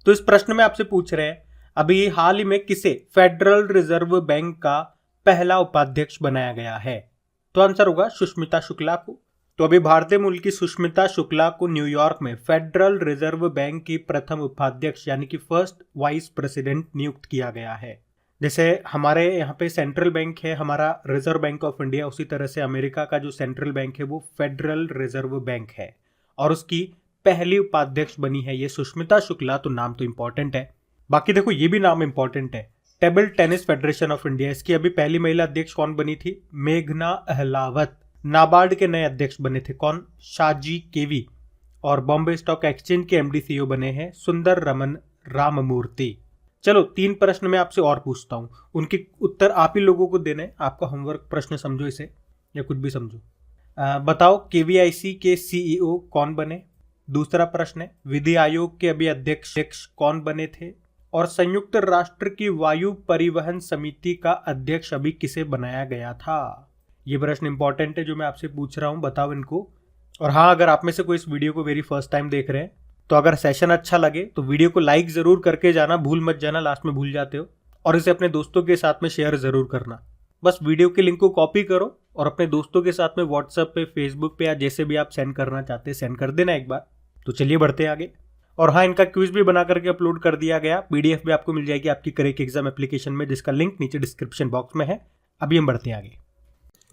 तो इस प्रश्न में आपसे पूछ रहे हैं अभी हाल ही में किसे फेडरल रिजर्व बैंक का पहला उपाध्यक्ष बनाया गया है। तो आंसर होगा सुष्मिता शुक्ला को। तो अभी भारतीय मूल की सुष्मिता शुक्ला को न्यूयॉर्क में फेडरल रिजर्व बैंक की प्रथम उपाध्यक्ष यानी कि फर्स्ट वाइस प्रेसिडेंट नियुक्त किया गया है। जैसे हमारे यहाँ पे सेंट्रल बैंक है हमारा रिजर्व बैंक ऑफ इंडिया, उसी तरह से अमेरिका का जो सेंट्रल बैंक है वो फेडरल रिजर्व बैंक है और उसकी पहली उपाध्यक्ष बनी है ये सुष्मिता शुक्ला। तो नाम तो इंपॉर्टेंट है। बाकी देखो ये भी नाम इंपॉर्टेंट है, table tennis federation of India, इसकी अभी पहली महिला अध्यक्ष कौन बनी थी? मेघना अहलावत। नाबार्ड के नए अध्यक्ष बने थे कौन? शाजी केवी। और बॉम्बे स्टॉक एक्सचेंज के एमडी सीईओ बने हैं सुंदर रमन राममूर्ति। चलो 3 प्रश्न मैं आपसे और पूछता हूं, उनके उत्तर आप ही लोगों को देने। आपका होमवर्क प्रश्न समझो इसे या कुछ भी समझो। बताओ केवीआईसी के सीईओ कौन बने? दूसरा प्रश्न है विधि आयोग के अभी अध्यक्ष कौन बने थे? और संयुक्त राष्ट्र की वायु परिवहन समिति का अध्यक्ष अभी किसे बनाया गया था? ये प्रश्न इंपॉर्टेंट है जो मैं आपसे पूछ रहा हूं, बताओ इनको। और हाँ, अगर आप में से कोई इस वीडियो को वेरी फर्स्ट टाइम देख रहे हैं तो अगर सेशन अच्छा लगे तो वीडियो को लाइक जरूर करके जाना, भूल मत जाना, लास्ट में भूल जाते हो। और इसे अपने दोस्तों के साथ में शेयर जरूर करना। बस वीडियो के लिंक को कॉपी करो और अपने दोस्तों के साथ में व्हाट्सएप पे, फेसबुक पे या जैसे भी आप सेंड करना चाहते हैं सेंड कर देना एक बार। तो चलिए बढ़ते हैं आगे। और हाँ, इनका क्विज भी बना करके अपलोड कर दिया गया, पीडीएफ भी आपको मिल जाएगी आपकी करेक्ट एग्जाम एप्लीकेशन में, जिसका लिंक नीचे डिस्क्रिप्शन बॉक्स में है। अभी हम बढ़ते हैं आगे।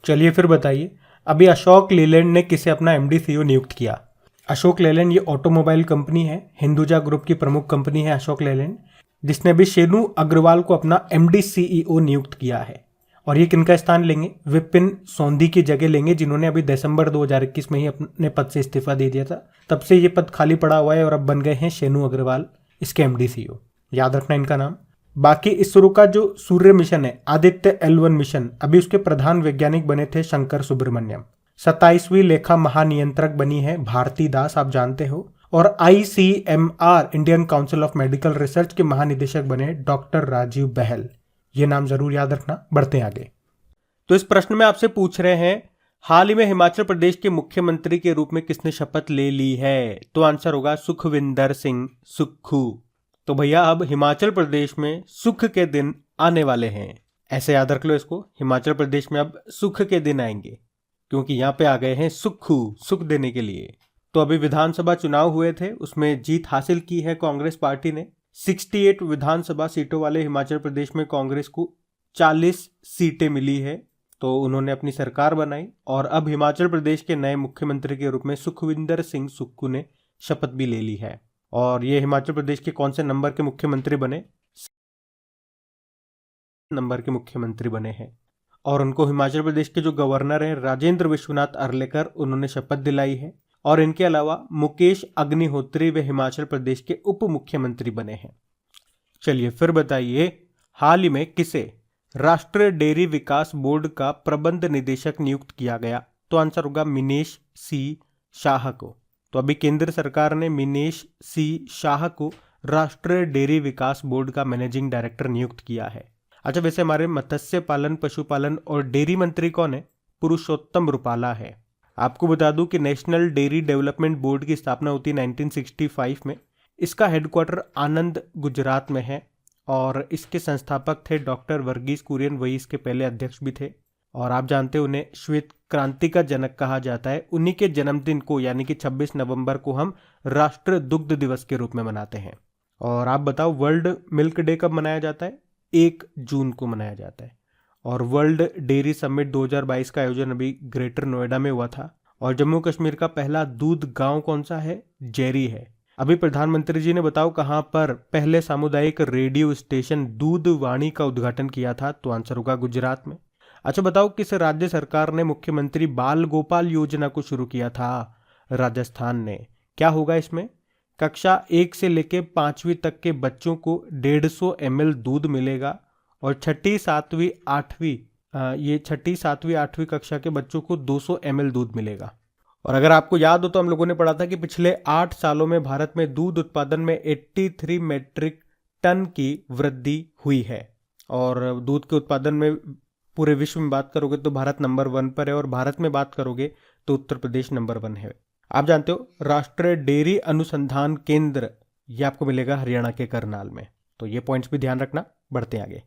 चलिए फिर बताइए, अभी अशोक लेलैंड ने किसे अपना एमडी सीईओ नियुक्त किया? अशोक लेलैंड ये ऑटोमोबाइल कंपनी है, हिंदुजा ग्रुप की प्रमुख कंपनी है अशोक लेलैंड, जिसने अभी शेनु अग्रवाल को अपना एमडी सीईओ नियुक्त किया है। और ये किनका स्थान लेंगे? विपिन सोंधी की जगह लेंगे, जिन्होंने अभी दिसंबर 2021 में ही अपने पद से इस्तीफा दे दिया था। तब से ये पद खाली पड़ा हुआ है और अब बन गए हैं शेनु अग्रवाल इसके एमडी सीईओ। याद रखना इनका नाम। बाकी इसरो का जो सूर्य मिशन है आदित्य L1 मिशन, अभी उसके प्रधान वैज्ञानिक बने थे शंकर सुब्रमण्यम। 27वीं लेखा महानियंत्रक बनी है भारती दास, आप जानते हो। और ICMR Indian council of medical research के महानिदेशक बने डॉक्टर राजीव बहल। ये नाम जरूर याद रखना। बढ़ते हैं आगे। तो इस प्रश्न में आपसे पूछ रहे हैं हाल ही में हिमाचल प्रदेश के मुख्यमंत्री के रूप में किसने शपथ ले ली है? तो आंसर होगा सुखविंदर सिंह सुक्खू। तो भैया अब हिमाचल प्रदेश में सुख के दिन आने वाले हैं, ऐसे याद रख लो इसको। हिमाचल प्रदेश में अब सुख के दिन आएंगे क्योंकि यहाँ पे आ गए हैं सुक्खू, सुख देने के लिए। तो अभी विधानसभा चुनाव हुए थे, उसमें जीत हासिल की है कांग्रेस पार्टी ने। 68 विधानसभा सीटों वाले हिमाचल प्रदेश में कांग्रेस को 40 सीटें मिली है। तो उन्होंने अपनी सरकार बनाई और अब हिमाचल प्रदेश के नए मुख्यमंत्री के रूप में सुखविंदर सिंह सुक्खू ने शपथ भी ले ली है। और ये हिमाचल प्रदेश के कौन से नंबर के मुख्यमंत्री बने? नंबर के मुख्यमंत्री बने हैं। और उनको हिमाचल प्रदेश के जो गवर्नर हैं राजेंद्र विश्वनाथ अर्लेकर, उन्होंने शपथ दिलाई है। और इनके अलावा मुकेश अग्निहोत्री वे हिमाचल प्रदेश के उप मुख्यमंत्री बने हैं। चलिए फिर बताइए, हाल ही में किसे राष्ट्रीय डेयरी विकास बोर्ड का प्रबंध निदेशक नियुक्त किया गया? तो आंसर होगा मिनेश सी शाह को। तो अभी केंद्र सरकार ने मिनेश सी शाह को राष्ट्रीय डेयरी विकास बोर्ड का मैनेजिंग डायरेक्टर नियुक्त किया है। अच्छा, वैसे हमारे मत्स्य पालन, पशुपालन और डेयरी मंत्री कौन है? पुरुषोत्तम रुपाला है। आपको बता दूं कि नेशनल डेयरी डेवलपमेंट बोर्ड की स्थापना होती है 1965 में। इसका हेडक्वार्टर आनंद गुजरात में है और इसके संस्थापक थे डॉक्टर वर्गीस कुरियन, वही इसके पहले अध्यक्ष भी थे। और आप जानते हैं उन्हें श्वेत क्रांति का जनक कहा जाता है। उन्हीं के जन्मदिन को यानी कि 26 नवंबर को हम राष्ट्रीय दुग्ध दिवस के रूप में मनाते हैं। और आप बताओ वर्ल्ड मिल्क डे कब मनाया जाता है? 1 जून को मनाया जाता है। और वर्ल्ड डेयरी समिट 2022 का आयोजन अभी ग्रेटर नोएडा में हुआ था। और जम्मू कश्मीर का पहला दूध गांव कौन सा है? जेरी है। अभी प्रधानमंत्री जी ने बताओ कहां पर पहले सामुदायिक रेडियो स्टेशन दूध वाणी का उद्घाटन किया था? तो आंसर होगा गुजरात में। अच्छा बताओ, किस राज्य सरकार ने मुख्यमंत्री बाल गोपाल योजना को शुरू किया था? राजस्थान ने। क्या होगा इसमें? कक्षा 1 से लेकर 5वीं तक के बच्चों को 150 ml दूध मिलेगा और छठी, सातवीं, आठवीं कक्षा के बच्चों को 200 ml दूध मिलेगा। और अगर आपको याद हो तो हम लोगों ने पढ़ा था कि पिछले 8 सालों में भारत में दूध उत्पादन में 83 मेट्रिक टन की वृद्धि हुई है। और दूध के उत्पादन में पूरे विश्व में बात करोगे तो भारत नंबर 1 पर है और भारत में बात करोगे तो उत्तर प्रदेश नंबर 1 है। आप जानते हो राष्ट्रीय डेयरी अनुसंधान केंद्र ये आपको मिलेगा हरियाणा के करनाल में। तो ये पॉइंट्स भी ध्यान रखना। बढ़ते हैं आगे।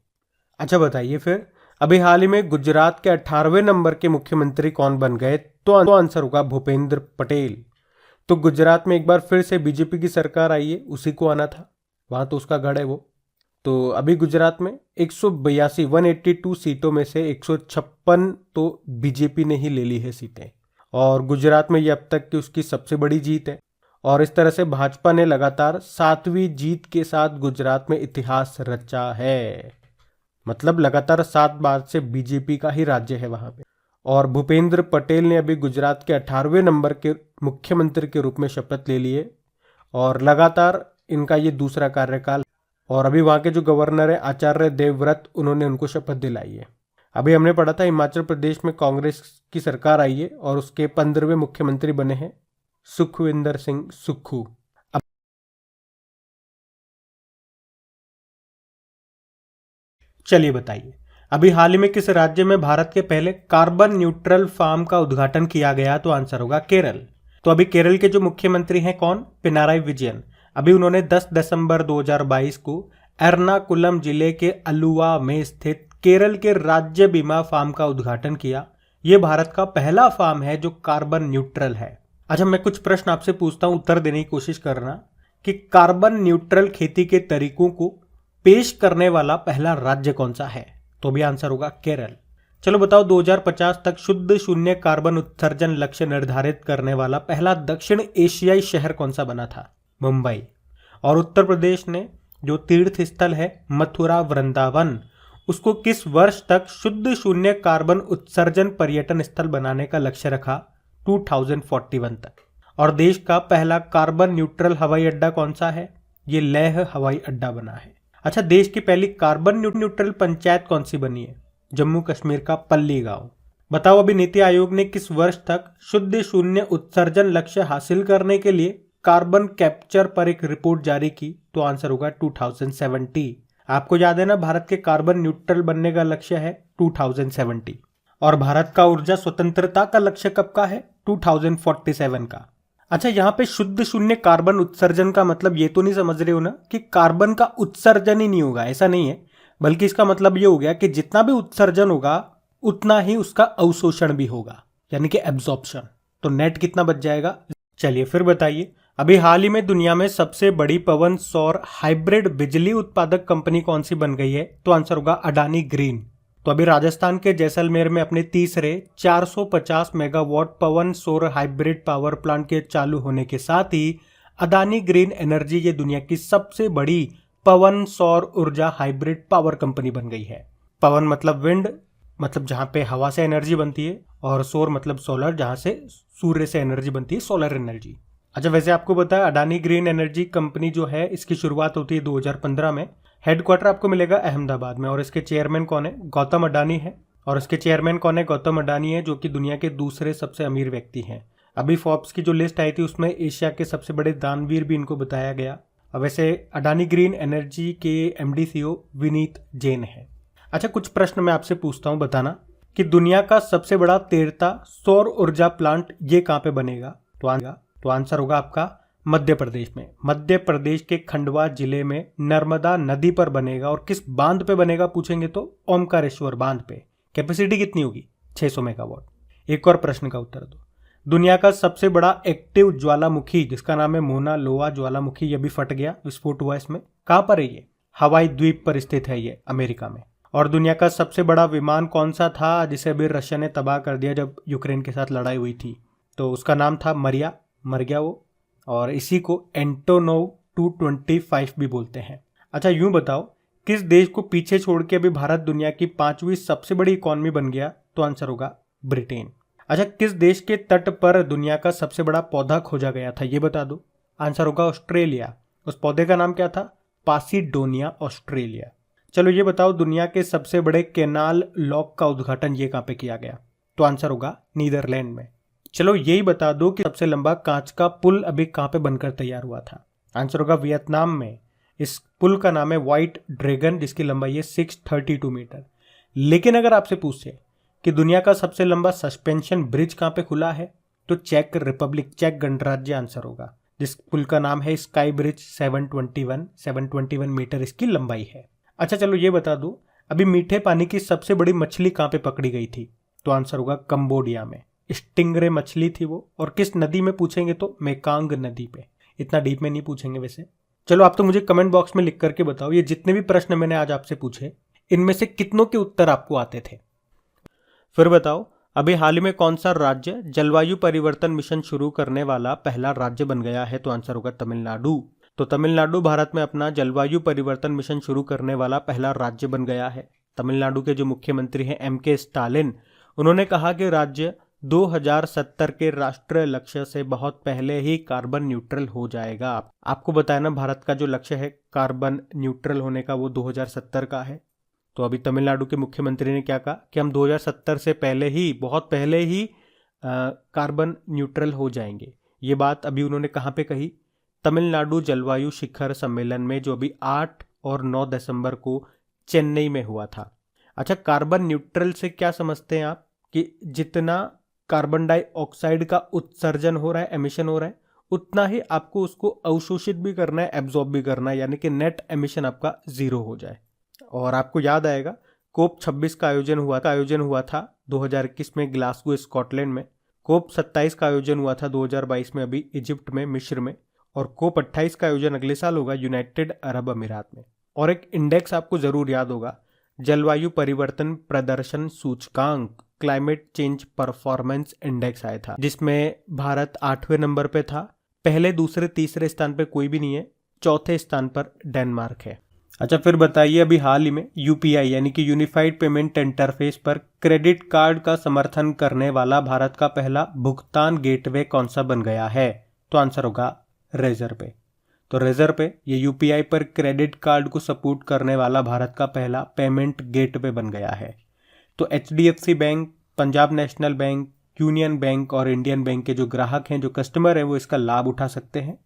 अच्छा बताइए फिर, अभी हाल ही में गुजरात के 18वें नंबर के मुख्यमंत्री कौन बन गए? तो आंसर होगा भूपेंद्र पटेल। तो गुजरात में एक बार फिर से बीजेपी की सरकार आई है, उसी को आना था, वहां तो उसका गढ़ है वो। तो अभी गुजरात में 182 सीटों में से 156 तो बीजेपी ने ही ले ली है सीटें, और गुजरात में ये अब तक की उसकी सबसे बड़ी जीत है। और इस तरह से भाजपा ने लगातार 7वीं जीत के साथ गुजरात में इतिहास रचा है। मतलब लगातार 7 बार से बीजेपी का ही राज्य है वहां पे। और भूपेंद्र पटेल ने अभी गुजरात के 18वें नंबर के मुख्यमंत्री के रूप में शपथ ले लिए, और लगातार इनका ये दूसरा कार्यकाल। और अभी वहां के जो गवर्नर है आचार्य देवव्रत, उन्होंने उनको शपथ दिलाई है। अभी हमने पढ़ा था हिमाचल प्रदेश में कांग्रेस की सरकार आई है और उसके 15वें मुख्यमंत्री बने हैं सुखविंदर सिंह सुक्खू। चलिए बताइए, अभी हाल ही में किस राज्य में भारत के पहले कार्बन न्यूट्रल फार्म का उद्घाटन किया गया? तो आंसर होगा केरल। तो अभी केरल के जो मुख्यमंत्री हैं कौन? पिनाराई विजयन। अभी उन्होंने 10 दिसंबर 2022 को एर्नाकुलम जिले के अलुवा में स्थित केरल के राज्य बीमा फार्म का उद्घाटन किया। यह भारत का पहला फार्म है जो कार्बन न्यूट्रल है। अच्छा, मैं कुछ प्रश्न आपसे पूछता हूं, उत्तर देने की कोशिश करना कि कार्बन न्यूट्रल खेती के तरीकों को पेश करने वाला पहला राज्य कौन सा है? तो भी आंसर होगा केरल। चलो बताओ, 2050 तक शुद्ध शून्य कार्बन उत्सर्जन लक्ष्य निर्धारित करने वाला पहला दक्षिण एशियाई शहर कौन सा बना था? मुंबई। और उत्तर प्रदेश ने जो तीर्थ स्थल है मथुरा वृंदावन, उसको किस वर्ष तक शुद्ध शून्य कार्बन उत्सर्जन पर्यटन स्थल बनाने का लक्ष्य रखा? 2041 तक। और देश का पहला कार्बन न्यूट्रल हवाई अड्डा कौन सा है? ये लेह हवाई अड्डा बना है। अच्छा, देश की पहली कार्बन न्यूट्रल पंचायत कौन सी बनी है? जम्मू कश्मीर का पल्ली गांव। बताओ, अभी नीति आयोग ने किस वर्ष तक शुद्ध शून्य उत्सर्जन लक्ष्य हासिल करने के लिए कार्बन कैप्चर पर एक रिपोर्ट जारी की? तो आंसर होगा 2070। आपको याद है ना, भारत के कार्बन न्यूट्रल बनने का लक्ष्य है 2070। और भारत का ऊर्जा स्वतंत्रता का लक्ष्य कब का है? 2047 का। अच्छा, यहाँ पे शुद्ध शून्य कार्बन उत्सर्जन का मतलब ये तो नहीं समझ रहे हो ना कि कार्बन का उत्सर्जन ही नहीं होगा, ऐसा नहीं है। बल्कि इसका मतलब ये हो गया कि जितना भी उत्सर्जन होगा उतना ही उसका अवशोषण भी होगा, यानी कि एब्जॉर्प्शन। तो नेट कितना बच जाएगा? चलिए फिर बताइए, अभी हाल ही में दुनिया में सबसे बड़ी पवन सौर हाइब्रिड बिजली उत्पादक कंपनी कौन सी बन गई है? तो आंसर होगा अडानी ग्रीन। तो अभी राजस्थान के जैसलमेर में अपने तीसरे 450 मेगावाट पवन सौर हाइब्रिड पावर प्लांट के चालू होने के साथ ही अडानी ग्रीन एनर्जी ये दुनिया की सबसे बड़ी पवन सौर ऊर्जा हाइब्रिड पावर कंपनी बन गई है। पवन मतलब विंड, मतलब जहां पे हवा से एनर्जी बनती है, और सौर मतलब सोलर, जहां से सूर्य से एनर्जी बनती है, सोलर एनर्जी। अच्छा, वैसे आपको पता है अडानी ग्रीन एनर्जी कंपनी जो है इसकी शुरुआत होती है 2015 में। हेडक्वार्टर आपको मिलेगा अहमदाबाद में। और इसके चेयरमैन कौन है? गौतम अडानी है। और इसके चेयरमैन कौन है? गौतम अडानी है, जो कि दुनिया के दूसरे सबसे अमीर व्यक्ति हैं। अभी फोर्ब्स की जो लिस्ट आई थी उसमें एशिया के सबसे बड़े दानवीर भी इनको बताया गया। अब वैसे अडानी ग्रीन एनर्जी के एमडी CEO विनीत जैन है। अच्छा, कुछ प्रश्न मैं आपसे पूछता हूँ, बताना कि दुनिया का सबसे बड़ा तैरता सौर ऊर्जा प्लांट ये कहाँ पे बनेगा? तो आंसर होगा आपका मध्य प्रदेश में। मध्य प्रदेश के खंडवा जिले में नर्मदा नदी पर बनेगा। और किस बांध पे बनेगा पूछेंगे तो ओमकारेश्वर बांध पे। कैपेसिटी कितनी होगी? 600 मेगावाट। एक और प्रश्न का उत्तर दो। दुनिया का सबसे बड़ा एक्टिव ज्वालामुखी जिसका नाम है मोना लोआ ज्वालामुखी, ये भी फट गया, विस्फोट हुआ इसमें। कहां पर है ये? हवाई द्वीप पर स्थित है ये, अमेरिका में। और दुनिया का सबसे बड़ा विमान कौन सा था जिसे अभी रशिया ने तबाह कर दिया जब यूक्रेन के साथ लड़ाई हुई थी? तो उसका नाम था मरिया, मर गया वो। और इसी को एंटोनोव 225 भी बोलते हैं। अच्छा, यूं बताओ, किस देश को पीछे छोड़ के अभी भारत दुनिया की 5वीं सबसे बड़ी इकॉनमी बन गया? तो आंसर होगा ब्रिटेन। अच्छा, किस देश के तट पर दुनिया का सबसे बड़ा पौधा खोजा गया था? ये बता दो। आंसर होगा ऑस्ट्रेलिया। उस पौधे का नाम क्या था? पासिडोनिया ऑस्ट्रेलिया। चलो ये बताओ, दुनिया के सबसे बड़े कैनाल लॉक का उद्घाटन ये कहां पे किया गया? तो आंसर होगा नीदरलैंड में। चलो यही बता दो कि सबसे लंबा कांच का पुल अभी कहां पे बनकर तैयार हुआ था? आंसर होगा वियतनाम में। इस पुल का नाम है व्हाइट ड्रैगन, जिसकी लंबाई है 632 मीटर। लेकिन अगर आपसे पूछे कि दुनिया का सबसे लंबा सस्पेंशन ब्रिज कहां पे खुला है, तो चेक रिपब्लिक, चेक गणराज्य आंसर होगा, जिस पुल का नाम है स्काई ब्रिज 721 मीटर इसकी लंबाई है। अच्छा चलो ये बता दो, अभी मीठे पानी की सबसे बड़ी मछली कहाँ पे पकड़ी गई थी? तो आंसर होगा कंबोडिया में। स्टिंगरे मछली थी वो, और किस नदी में पूछेंगे तो मेकांग नदी पे। इतना डीप में नहीं पूछेंगे वैसे। चलो आप तो मुझे कमेंट बॉक्स में लिख करके बताओ, ये जितने भी प्रश्न मैंने आज आपसे पूछे इनमें से कितनों के उत्तर आपको आते थे? फिर बताओ, अभी हाल ही में कौन सा राज्य जलवायु परिवर्तन मिशन शुरू करने वाला पहला राज्य बन गया है? तो आंसर होगा तमिलनाडु। तो तमिलनाडु भारत में अपना जलवायु परिवर्तन मिशन शुरू करने वाला पहला राज्य बन गया है। तमिलनाडु के जो मुख्यमंत्री हैं M.K. स्टालिन, उन्होंने कहा कि राज्य 2070 के राष्ट्रीय लक्ष्य से बहुत पहले ही कार्बन न्यूट्रल हो जाएगा। आपको बताया ना, भारत का जो लक्ष्य है कार्बन न्यूट्रल होने का वो 2070 का है। तो अभी तमिलनाडु के मुख्यमंत्री ने क्या कहा कि हम 2070 से पहले ही, बहुत पहले ही कार्बन न्यूट्रल हो जाएंगे। ये बात अभी उन्होंने कहाँ पे कही? तमिलनाडु जलवायु शिखर सम्मेलन में, जो अभी 8 और 9 दिसंबर को चेन्नई में हुआ था। अच्छा, कार्बन न्यूट्रल से क्या समझते हैं आप? कि जितना कार्बन डाइऑक्साइड का उत्सर्जन हो रहा है, एमिशन हो रहा है, उतना ही आपको उसको अवशोषित भी करना है, एब्जॉर्ब भी करना है, यानी कि नेट एमिशन आपका 0 हो जाए। और आपको याद आएगा कोप 26 का आयोजन हुआ था 2021 में ग्लासगो स्कॉटलैंड में। कोप 27 का आयोजन हुआ था 2022 में अभी इजिप्ट में, मिस्र में। और कोप 28 का आयोजन अगले साल होगा यूनाइटेड अरब अमीरात में। और एक इंडेक्स आपको जरूर याद होगा, जलवायु परिवर्तन प्रदर्शन सूचकांक, क्लाइमेट चेंज परफॉर्मेंस इंडेक्स आया था, जिसमें भारत 8वें नंबर पे था। पहले, दूसरे, तीसरे स्थान पे कोई भी नहीं है, चौथे स्थान पर डेनमार्क है। अच्छा फिर बताइए, अभी हाल ही में यूपीआई यानी कि यूनिफाइड पेमेंट इंटरफेस पर क्रेडिट कार्ड का समर्थन करने वाला भारत का पहला भुगतान गेटवे कौन सा बन गया है? तो आंसर होगा रेजर पे। तो रेजर पे ये यूपीआई पर क्रेडिट कार्ड को सपोर्ट करने वाला भारत का पहला पेमेंट गेटवे बन गया है। तो HDFC bank, Punjab national bank, union bank और इंडियन बैंक के जो ग्राहक हैं, जो कस्टमर हैं, वो इसका लाभ उठा सकते हैं।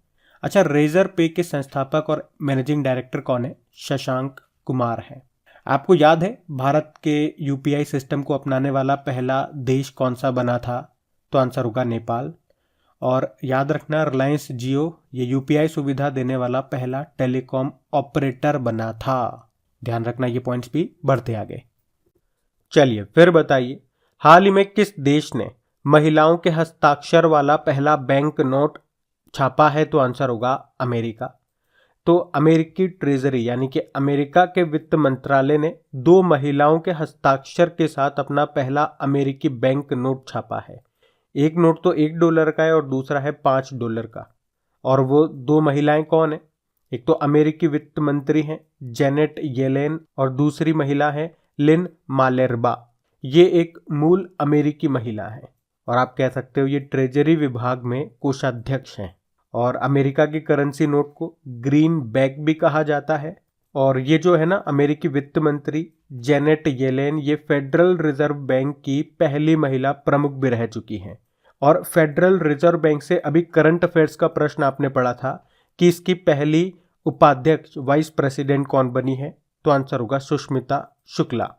अच्छा, रेजर पे के संस्थापक और मैनेजिंग डायरेक्टर कौन है? शशांक कुमार है। आपको याद है भारत के यूपीआई सिस्टम को अपनाने वाला पहला देश कौन सा बना था? तो आंसर होगा नेपाल। और याद रखना, रिलायंस जियो ये यूपीआई सुविधा देने वाला पहला टेलीकॉम ऑपरेटर बना था। ध्यान रखना, ये पॉइंट्स भी बढ़ते आगे। चलिए फिर बताइए, हाल ही में किस देश ने महिलाओं के हस्ताक्षर वाला पहला बैंक नोट छापा है? तो आंसर होगा अमेरिका। तो अमेरिकी ट्रेजरी यानी कि अमेरिका के वित्त मंत्रालय ने 2 महिलाओं के हस्ताक्षर के साथ अपना पहला अमेरिकी बैंक नोट छापा है। एक नोट तो $1 का है और दूसरा है $5 का। और वो 2 महिलाएं कौन है? एक तो अमेरिकी वित्त मंत्री हैं जेनेट येलेन, और दूसरी महिला है लिन मालेरबा। ये एक मूल अमेरिकी महिला है, और आप कह सकते हो ये ट्रेजरी विभाग में कोषाध्यक्ष हैं। और अमेरिका की करेंसी नोट को ग्रीन बैग भी कहा जाता है। और ये जो है ना अमेरिकी वित्त मंत्री जेनेट येलेन, ये फेडरल रिजर्व बैंक की पहली महिला प्रमुख भी रह चुकी हैं। और फेडरल रिजर्व बैंक से अभी करंट अफेयर्स का प्रश्न आपने पढ़ा था कि इसकी पहली उपाध्यक्ष, वाइस प्रेसिडेंट कौन बनी है? तो आंसर होगा सुष्मिता शुक्ला।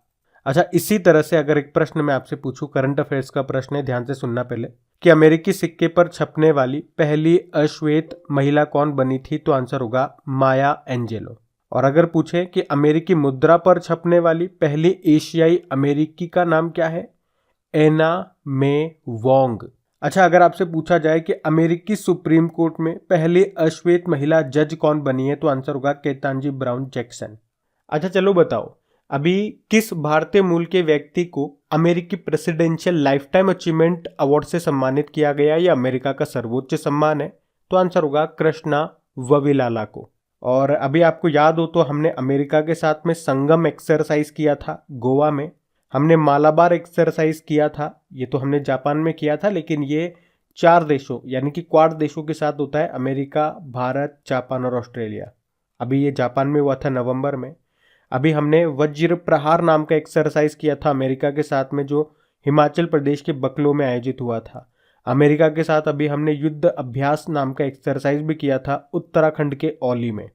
अच्छा, इसी तरह से अगर एक प्रश्न मैं आपसे पूछूं, करंट अफेयर्स का प्रश्न है, ध्यान से सुनना पहले, कि अमेरिकी सिक्के पर छपने वाली पहली अश्वेत महिला कौन बनी थी? तो आंसर होगा माया एंजेलो। और अगर पूछे कि अमेरिकी मुद्रा पर छपने वाली पहली एशियाई अमेरिकी का नाम क्या है? एना मे वोंग। अच्छा, अगर आपसे पूछा जाए कि अमेरिकी सुप्रीम कोर्ट में पहली अश्वेत महिला जज कौन बनी है? तो आंसर होगा केतांजी ब्राउन जैक्सन। अच्छा चलो बताओ, अभी किस भारतीय मूल के व्यक्ति को अमेरिकी प्रेसिडेंशियल लाइफटाइम अचीवमेंट अवार्ड से सम्मानित किया गया? यह अमेरिका का सर्वोच्च सम्मान है। तो आंसर होगा कृष्णा वविलाला को। और अभी आपको याद हो तो हमने अमेरिका के साथ में संगम एक्सरसाइज किया था गोवा में, हमने मालाबार एक्सरसाइज किया था, ये तो हमने जापान में किया था, लेकिन ये 4 देशों यानी कि क्वाड देशों के साथ होता है, अमेरिका, भारत, जापान और ऑस्ट्रेलिया। अभी ये जापान में हुआ था नवंबर में। अभी हमने वज्र प्रहार नाम का एक्सरसाइज किया था अमेरिका के साथ में, जो हिमाचल प्रदेश के बकलो में आयोजित हुआ था। अमेरिका के साथ अभी हमने युद्ध अभ्यास नाम का एक्सरसाइज भी किया था उत्तराखंड के औली में।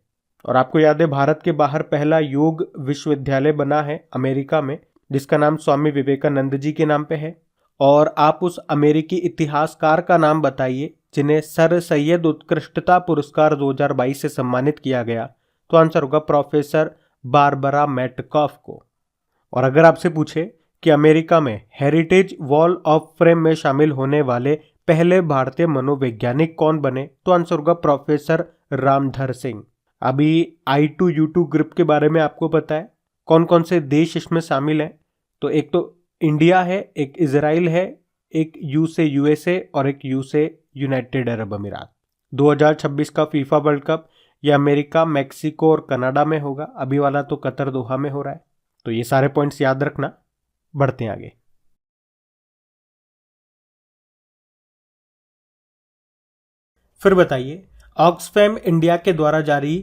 और आपको याद है भारत के बाहर पहला योग विश्वविद्यालय बना है अमेरिका में, जिसका नाम स्वामी विवेकानंद जी के नाम पे है। और आप उस अमेरिकी इतिहासकार का नाम बताइए जिन्हें सर सैयद उत्कृष्टता पुरस्कार 2022 से सम्मानित किया गया। तो आंसर होगा प्रोफेसर बारबरा मैटकॉफ को। और अगर आपसे पूछे कि अमेरिका में हेरिटेज वॉल ऑफ फेम में शामिल होने वाले पहले भारतीय मनोवैज्ञानिक कौन बने, तो आंसर होगा प्रोफेसर रामधर सिंह। अभी I2U2 ग्रुप के बारे में आपको पता है, कौन कौन से देश इसमें शामिल हैं? तो एक तो इंडिया है, एक इजराइल है, एक यू से USA और एक यू से यूनाइटेड अरब अमीरात। 2026 का फीफा वर्ल्ड कप ये अमेरिका, मैक्सिको और कनाडा में होगा। अभी वाला तो कतर दोहा में हो रहा है। तो ये सारे पॉइंट्स याद रखना। बढ़ते हैं आगे। फिर बताइए, ऑक्सफैम इंडिया के द्वारा जारी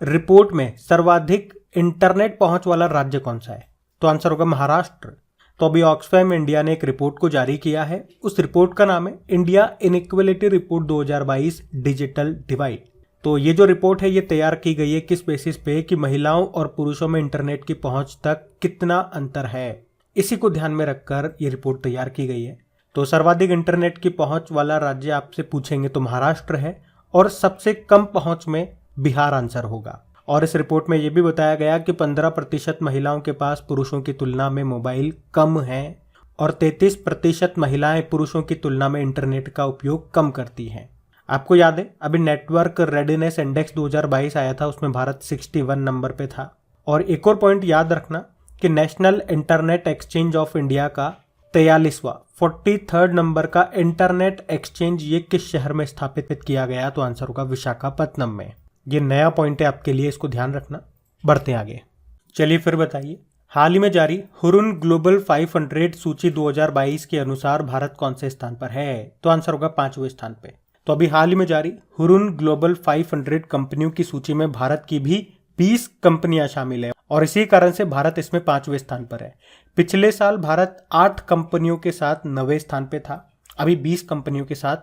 रिपोर्ट में सर्वाधिक इंटरनेट पहुंच वाला राज्य कौन सा है? तो आंसर होगा महाराष्ट्र। तो अभी ऑक्सफैम इंडिया ने एक रिपोर्ट को जारी किया है। उस रिपोर्ट का नाम है India inequality report 2022 digital divide. तो ये जो रिपोर्ट है ये तैयार की गई है किस बेसिस पे कि महिलाओं और पुरुषों में इंटरनेट की पहुंच तक कितना अंतर है, इसी को ध्यान में रखकर ये रिपोर्ट तैयार की गई है। तो सर्वाधिक इंटरनेट की पहुंच वाला राज्य आपसे पूछेंगे तो महाराष्ट्र है, और सबसे कम पहुंच में बिहार आंसर होगा। और इस रिपोर्ट में यह भी बताया गया कि 15% महिलाओं के पास पुरुषों की तुलना में मोबाइल कम है, और 33% महिलाएं पुरुषों की तुलना में इंटरनेट का उपयोग कम करती हैं। आपको याद है अभी नेटवर्क रेडीनेस इंडेक्स 2022 आया था, उसमें भारत 61 नंबर पे था। और एक और पॉइंट याद रखना कि national internet exchange of India का 43वां नंबर का इंटरनेट एक्सचेंज ये किस शहर में स्थापित किया गया? तो आंसर होगा विशाखापत्तनम में। ये नया पॉइंट है आपके लिए, इसको ध्यान रखना। बढ़ते आगे। चलिए फिर बताइए, हाल ही में जारी हुरुन ग्लोबल 500 सूची 2022 के अनुसार भारत कौन से स्थान पर है? तो आंसर होगा 5वें स्थान पे। तो अभी हाल ही में जारी हुरुन ग्लोबल 500 कंपनियों की सूची में भारत की भी 20 कंपनियां शामिल है, और इसी कारण से भारत इसमें 5वें स्थान पर है। पिछले साल भारत 8 कंपनियों के साथ 9वें स्थान पे था, अभी 20 कंपनियों के साथ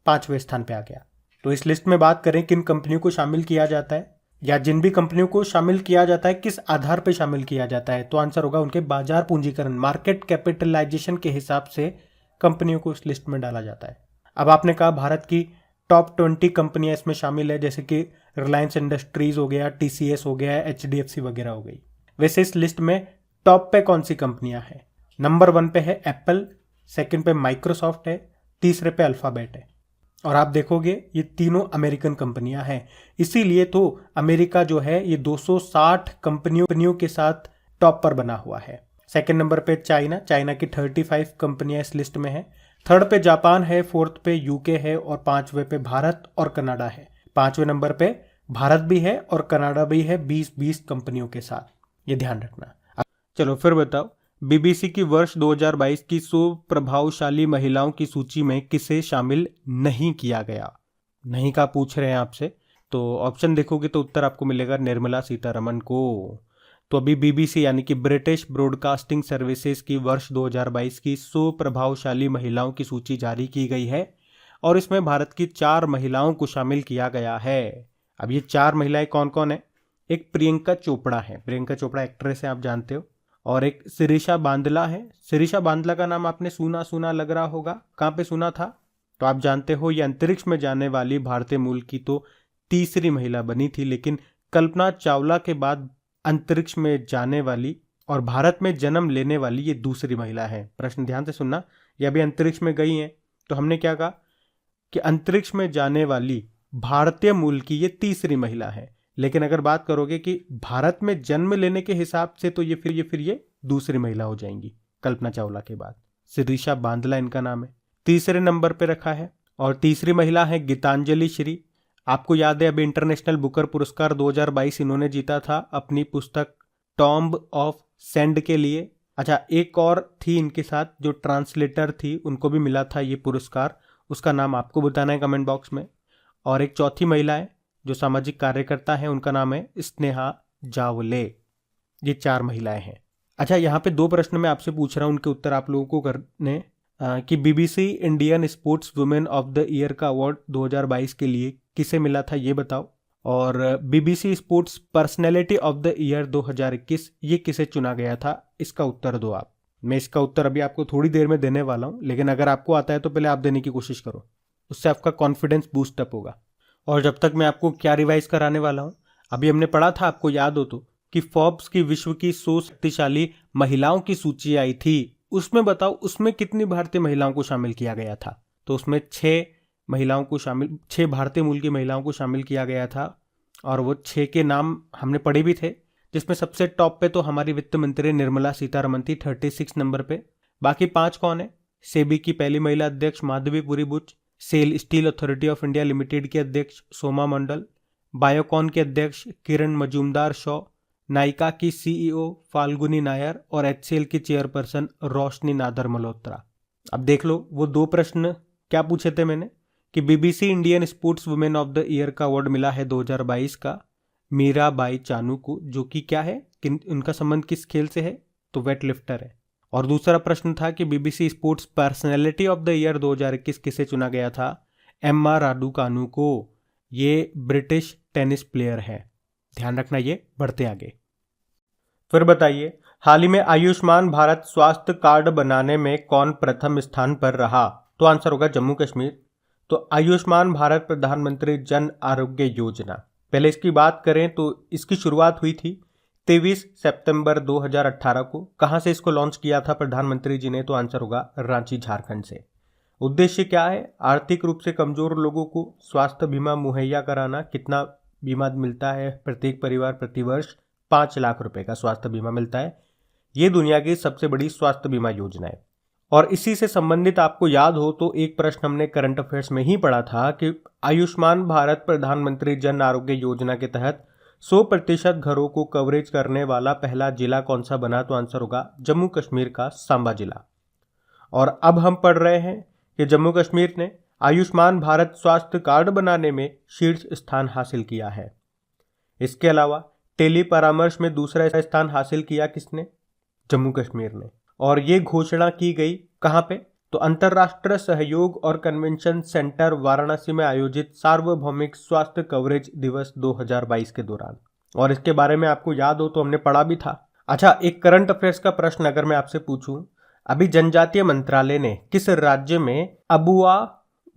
5वें स्थान पे आ गया। तो इस लिस्ट में बात करें किन कंपनियों को शामिल किया जाता है, या जिन भी कंपनियों को शामिल किया जाता है किस आधार पर शामिल किया जाता है, तो आंसर होगा उनके बाजार पूंजीकरण, मार्केट कैपिटलाइजेशन के हिसाब से कंपनियों को इस लिस्ट में डाला जाता है। अब आपने कहा भारत की टॉप 20 कंपनियां इसमें शामिल है, जैसे कि रिलायंस इंडस्ट्रीज हो गया, TCS हो गया, HDFC वगैरह हो गई। वैसे इस लिस्ट में टॉप पे कौन सी कंपनियां हैं? नंबर 1 पे है एप्पल, सेकंड पे माइक्रोसॉफ्ट है, तीसरे पे अल्फाबेट है। और आप देखोगे ये तीनों अमेरिकन कंपनियां हैं, इसीलिए तो अमेरिका जो है ये 260 कंपनियों के साथ टॉप पर बना हुआ है। सेकंड नंबर पे चाइना की 35 कंपनियां इस लिस्ट में है। थर्ड पे जापान है, फोर्थ पे यूके है, और 5वें पे भारत और कनाडा है। 5वें नंबर पे भारत भी है और कनाडा भी है 20-20 कंपनियों के साथ, ये ध्यान रखना। चलो फिर बताओ, BBC की वर्ष 2022 की 100 प्रभावशाली महिलाओं की सूची में किसे शामिल नहीं किया गया? नहीं का पूछ रहे हैं आपसे, तो ऑप्शन देखोगे तो उत्तर आपको मिलेगा निर्मला सीतारमण को। तो अभी BBC यानी कि ब्रिटिश ब्रॉडकास्टिंग सर्विसेज की वर्ष 2022 की 100 प्रभावशाली महिलाओं की सूची जारी की गई है, और इसमें भारत की 4 महिलाओं को शामिल किया गया है। अब ये 4 महिलाएं कौन कौन है? एक प्रियंका चोपड़ा है, प्रियंका चोपड़ा एक्ट्रेस है, आप जानते हो। और एक शिरीषा बांदला है। शिरीषा बांदला का नाम आपने सुना सुना लग रहा होगा, कहाँ पे सुना था? तो आप जानते हो ये अंतरिक्ष में जाने वाली भारतीय मूल की तो तीसरी महिला बनी थी, लेकिन कल्पना चावला के बाद अंतरिक्ष में जाने वाली और भारत में जन्म लेने वाली ये दूसरी महिला है। प्रश्न ध्यान से सुनना, ये अभी अंतरिक्ष में गई हैं, तो हमने क्या कहा कि अंतरिक्ष में जाने वाली भारतीय मूल की ये तीसरी महिला है। लेकिन अगर बात करोगे कि भारत में जन्म लेने के हिसाब से तो ये फिर दूसरी महिला हो जाएंगी कल्पना चावला के बाद। शिरीषा बांदला इनका नाम है, तीसरे नंबर पे रखा है। और तीसरी महिला है गीतांजलि श्री। आपको याद है अभी इंटरनेशनल बुकर पुरस्कार 2022 इन्होंने जीता था अपनी पुस्तक टॉम्ब ऑफ सेंड के लिए। अच्छा, एक और थी इनके साथ जो ट्रांसलेटर थी, उनको भी मिला था ये पुरस्कार, उसका नाम आपको बताना है कमेंट बॉक्स में। और एक चौथी महिला है जो सामाजिक कार्यकर्ता है, उनका नाम है स्नेहा जावले। ये 4 महिलाएं हैं। अच्छा, यहाँ पे 2 प्रश्न मैं आपसे पूछ रहा हूँ, उनके उत्तर आप लोगों को करने कि BBC Indian sports women of the year का अवार्ड 2022 के लिए किसे मिला था ये बताओ। और BBC sports personality of the year 2021 ये किसे चुना गया था, इसका उत्तर दो आप। मैं इसका उत्तर अभी आपको थोड़ी देर में देने वाला हूं, लेकिन अगर आपको आता है तो पहले आप देने की कोशिश करो, उससे आपका कॉन्फिडेंस बूस्ट अप होगा। और जब तक मैं आपको क्या रिवाइज कराने वाला हूं, अभी हमने पढ़ा था, आपको याद हो तो, कि फोर्ब्स की विश्व की 100 शक्तिशाली महिलाओं की सूची आई थी। उसमें बताओ, उसमें कितनी भारतीय महिलाओं को शामिल किया गया था? तो उसमें 6 भारतीय मूल की महिलाओं को शामिल किया गया था, और वो 6 के नाम हमने पढ़े भी थे, जिसमें सबसे टॉप पे तो हमारी वित्त मंत्री निर्मला सीतारमण थी 36 नंबर पे। बाकी 5 कौन है? सेबी की पहली महिला अध्यक्ष Madhabi Puri Buch, cell steel authority of India limited के अध्यक्ष सोमा मंडल, बायोकॉन के अध्यक्ष किरण मजूमदार शॉ, नायका की सीईओ फाल्गुनी नायर और एचसीएल की चेयरपर्सन रोशनी नादर मल्होत्रा। अब देख लो, वो 2 प्रश्न क्या पूछे थे मैंने, कि BBC Indian sports women of the year का अवार्ड मिला है 2022 का मीराबाई चानू को, जो कि क्या है, कि उनका संबंध किस खेल से है? तो वेट लिफ्टर है। और दूसरा प्रश्न था कि BBC sports personality of the year 2021 किसे चुना गया था? एम्मा राडुकानु को। ये ब्रिटिश टेनिस प्लेयर है, ध्यान रखना ये। बढ़ते आगे, फिर बताइए, हाल ही में आयुष्मान भारत स्वास्थ्य कार्ड बनाने में कौन प्रथम स्थान पर रहा? तो आंसर होगा जम्मू कश्मीर। तो आयुष्मान भारत प्रधानमंत्री जन आरोग्य योजना, पहले इसकी बात करें तो इसकी शुरुआत हुई थी 23 सितंबर 2018 को। कहां से इसको लॉन्च किया था प्रधानमंत्री जी ने? तो आंसर होगा रांची, झारखंड से। उद्देश्य क्या है? आर्थिक रूप से कमजोर लोगों को स्वास्थ्य बीमा मुहैया कराना। कितना बीमा मिलता है प्रत्येक परिवार? प्रतिवर्ष 5 लाख रुपए का स्वास्थ्य बीमा मिलता है। ये दुनिया की सबसे बड़ी स्वास्थ्य बीमा योजना है। और इसी से संबंधित आपको याद हो तो एक प्रश्न हमने करंट अफेयर्स में ही पढ़ा था कि आयुष्मान भारत प्रधानमंत्री जन आरोग्य योजना के तहत 100% घरों को कवरेज करने वाला पहला जिला कौन सा बना? तो आंसर होगा जम्मू कश्मीर का सांबा जिला। और अब हम पढ़ रहे हैं कि जम्मू कश्मीर ने आयुष्मान भारत स्वास्थ्य कार्ड बनाने में शीर्ष स्थान हासिल किया है। इसके अलावा टेली परामर्श में दूसरा स्थान हासिल किया किसने? जम्मू कश्मीर ने। और ये घोषणा की गई कहां पे? तो अंतर्राष्ट्रीय सहयोग और कन्वेंशन सेंटर वाराणसी में आयोजित सार्वभौमिक स्वास्थ्य कवरेज दिवस 2022 के दौरान। और इसके बारे में आपको याद हो तो हमने पढ़ा भी था। अच्छा, एक करंट अफेयर्स का प्रश्न अगर मैं आपसे पूछूं, अभी जनजातीय मंत्रालय ने किस राज्य में अबुआ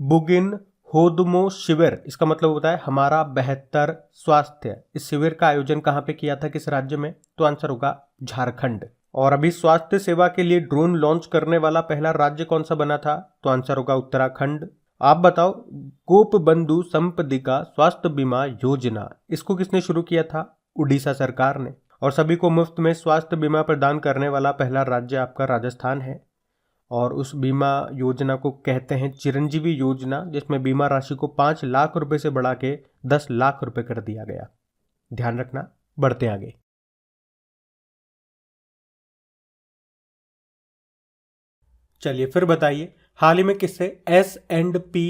बुगिन होदमो शिविर, इसका मतलब होता है हमारा बेहतर स्वास्थ्य, इस शिविर का आयोजन कहां पे किया था? किस राज्य में? तो आंसर होगा झारखंड। और अभी स्वास्थ्य सेवा के लिए ड्रोन लॉन्च करने वाला पहला राज्य कौन सा बना था? तो आंसर होगा उत्तराखंड। आप बताओ, गोप बंधु संपदिका स्वास्थ्य बीमा योजना, इसको किसने शुरू किया था? उड़ीसा सरकार ने। और सभी को मुफ्त में स्वास्थ्य बीमा प्रदान करने वाला पहला राज्य आपका राजस्थान है। और उस बीमा योजना को कहते हैं चिरंजीवी योजना, जिसमें बीमा राशि को 5 लाख रुपए से बढ़ा के 10 लाख रुपए कर दिया गया। ध्यान रखना। बढ़ते आगे, चलिए फिर बताइए, हाल ही में किसे S&P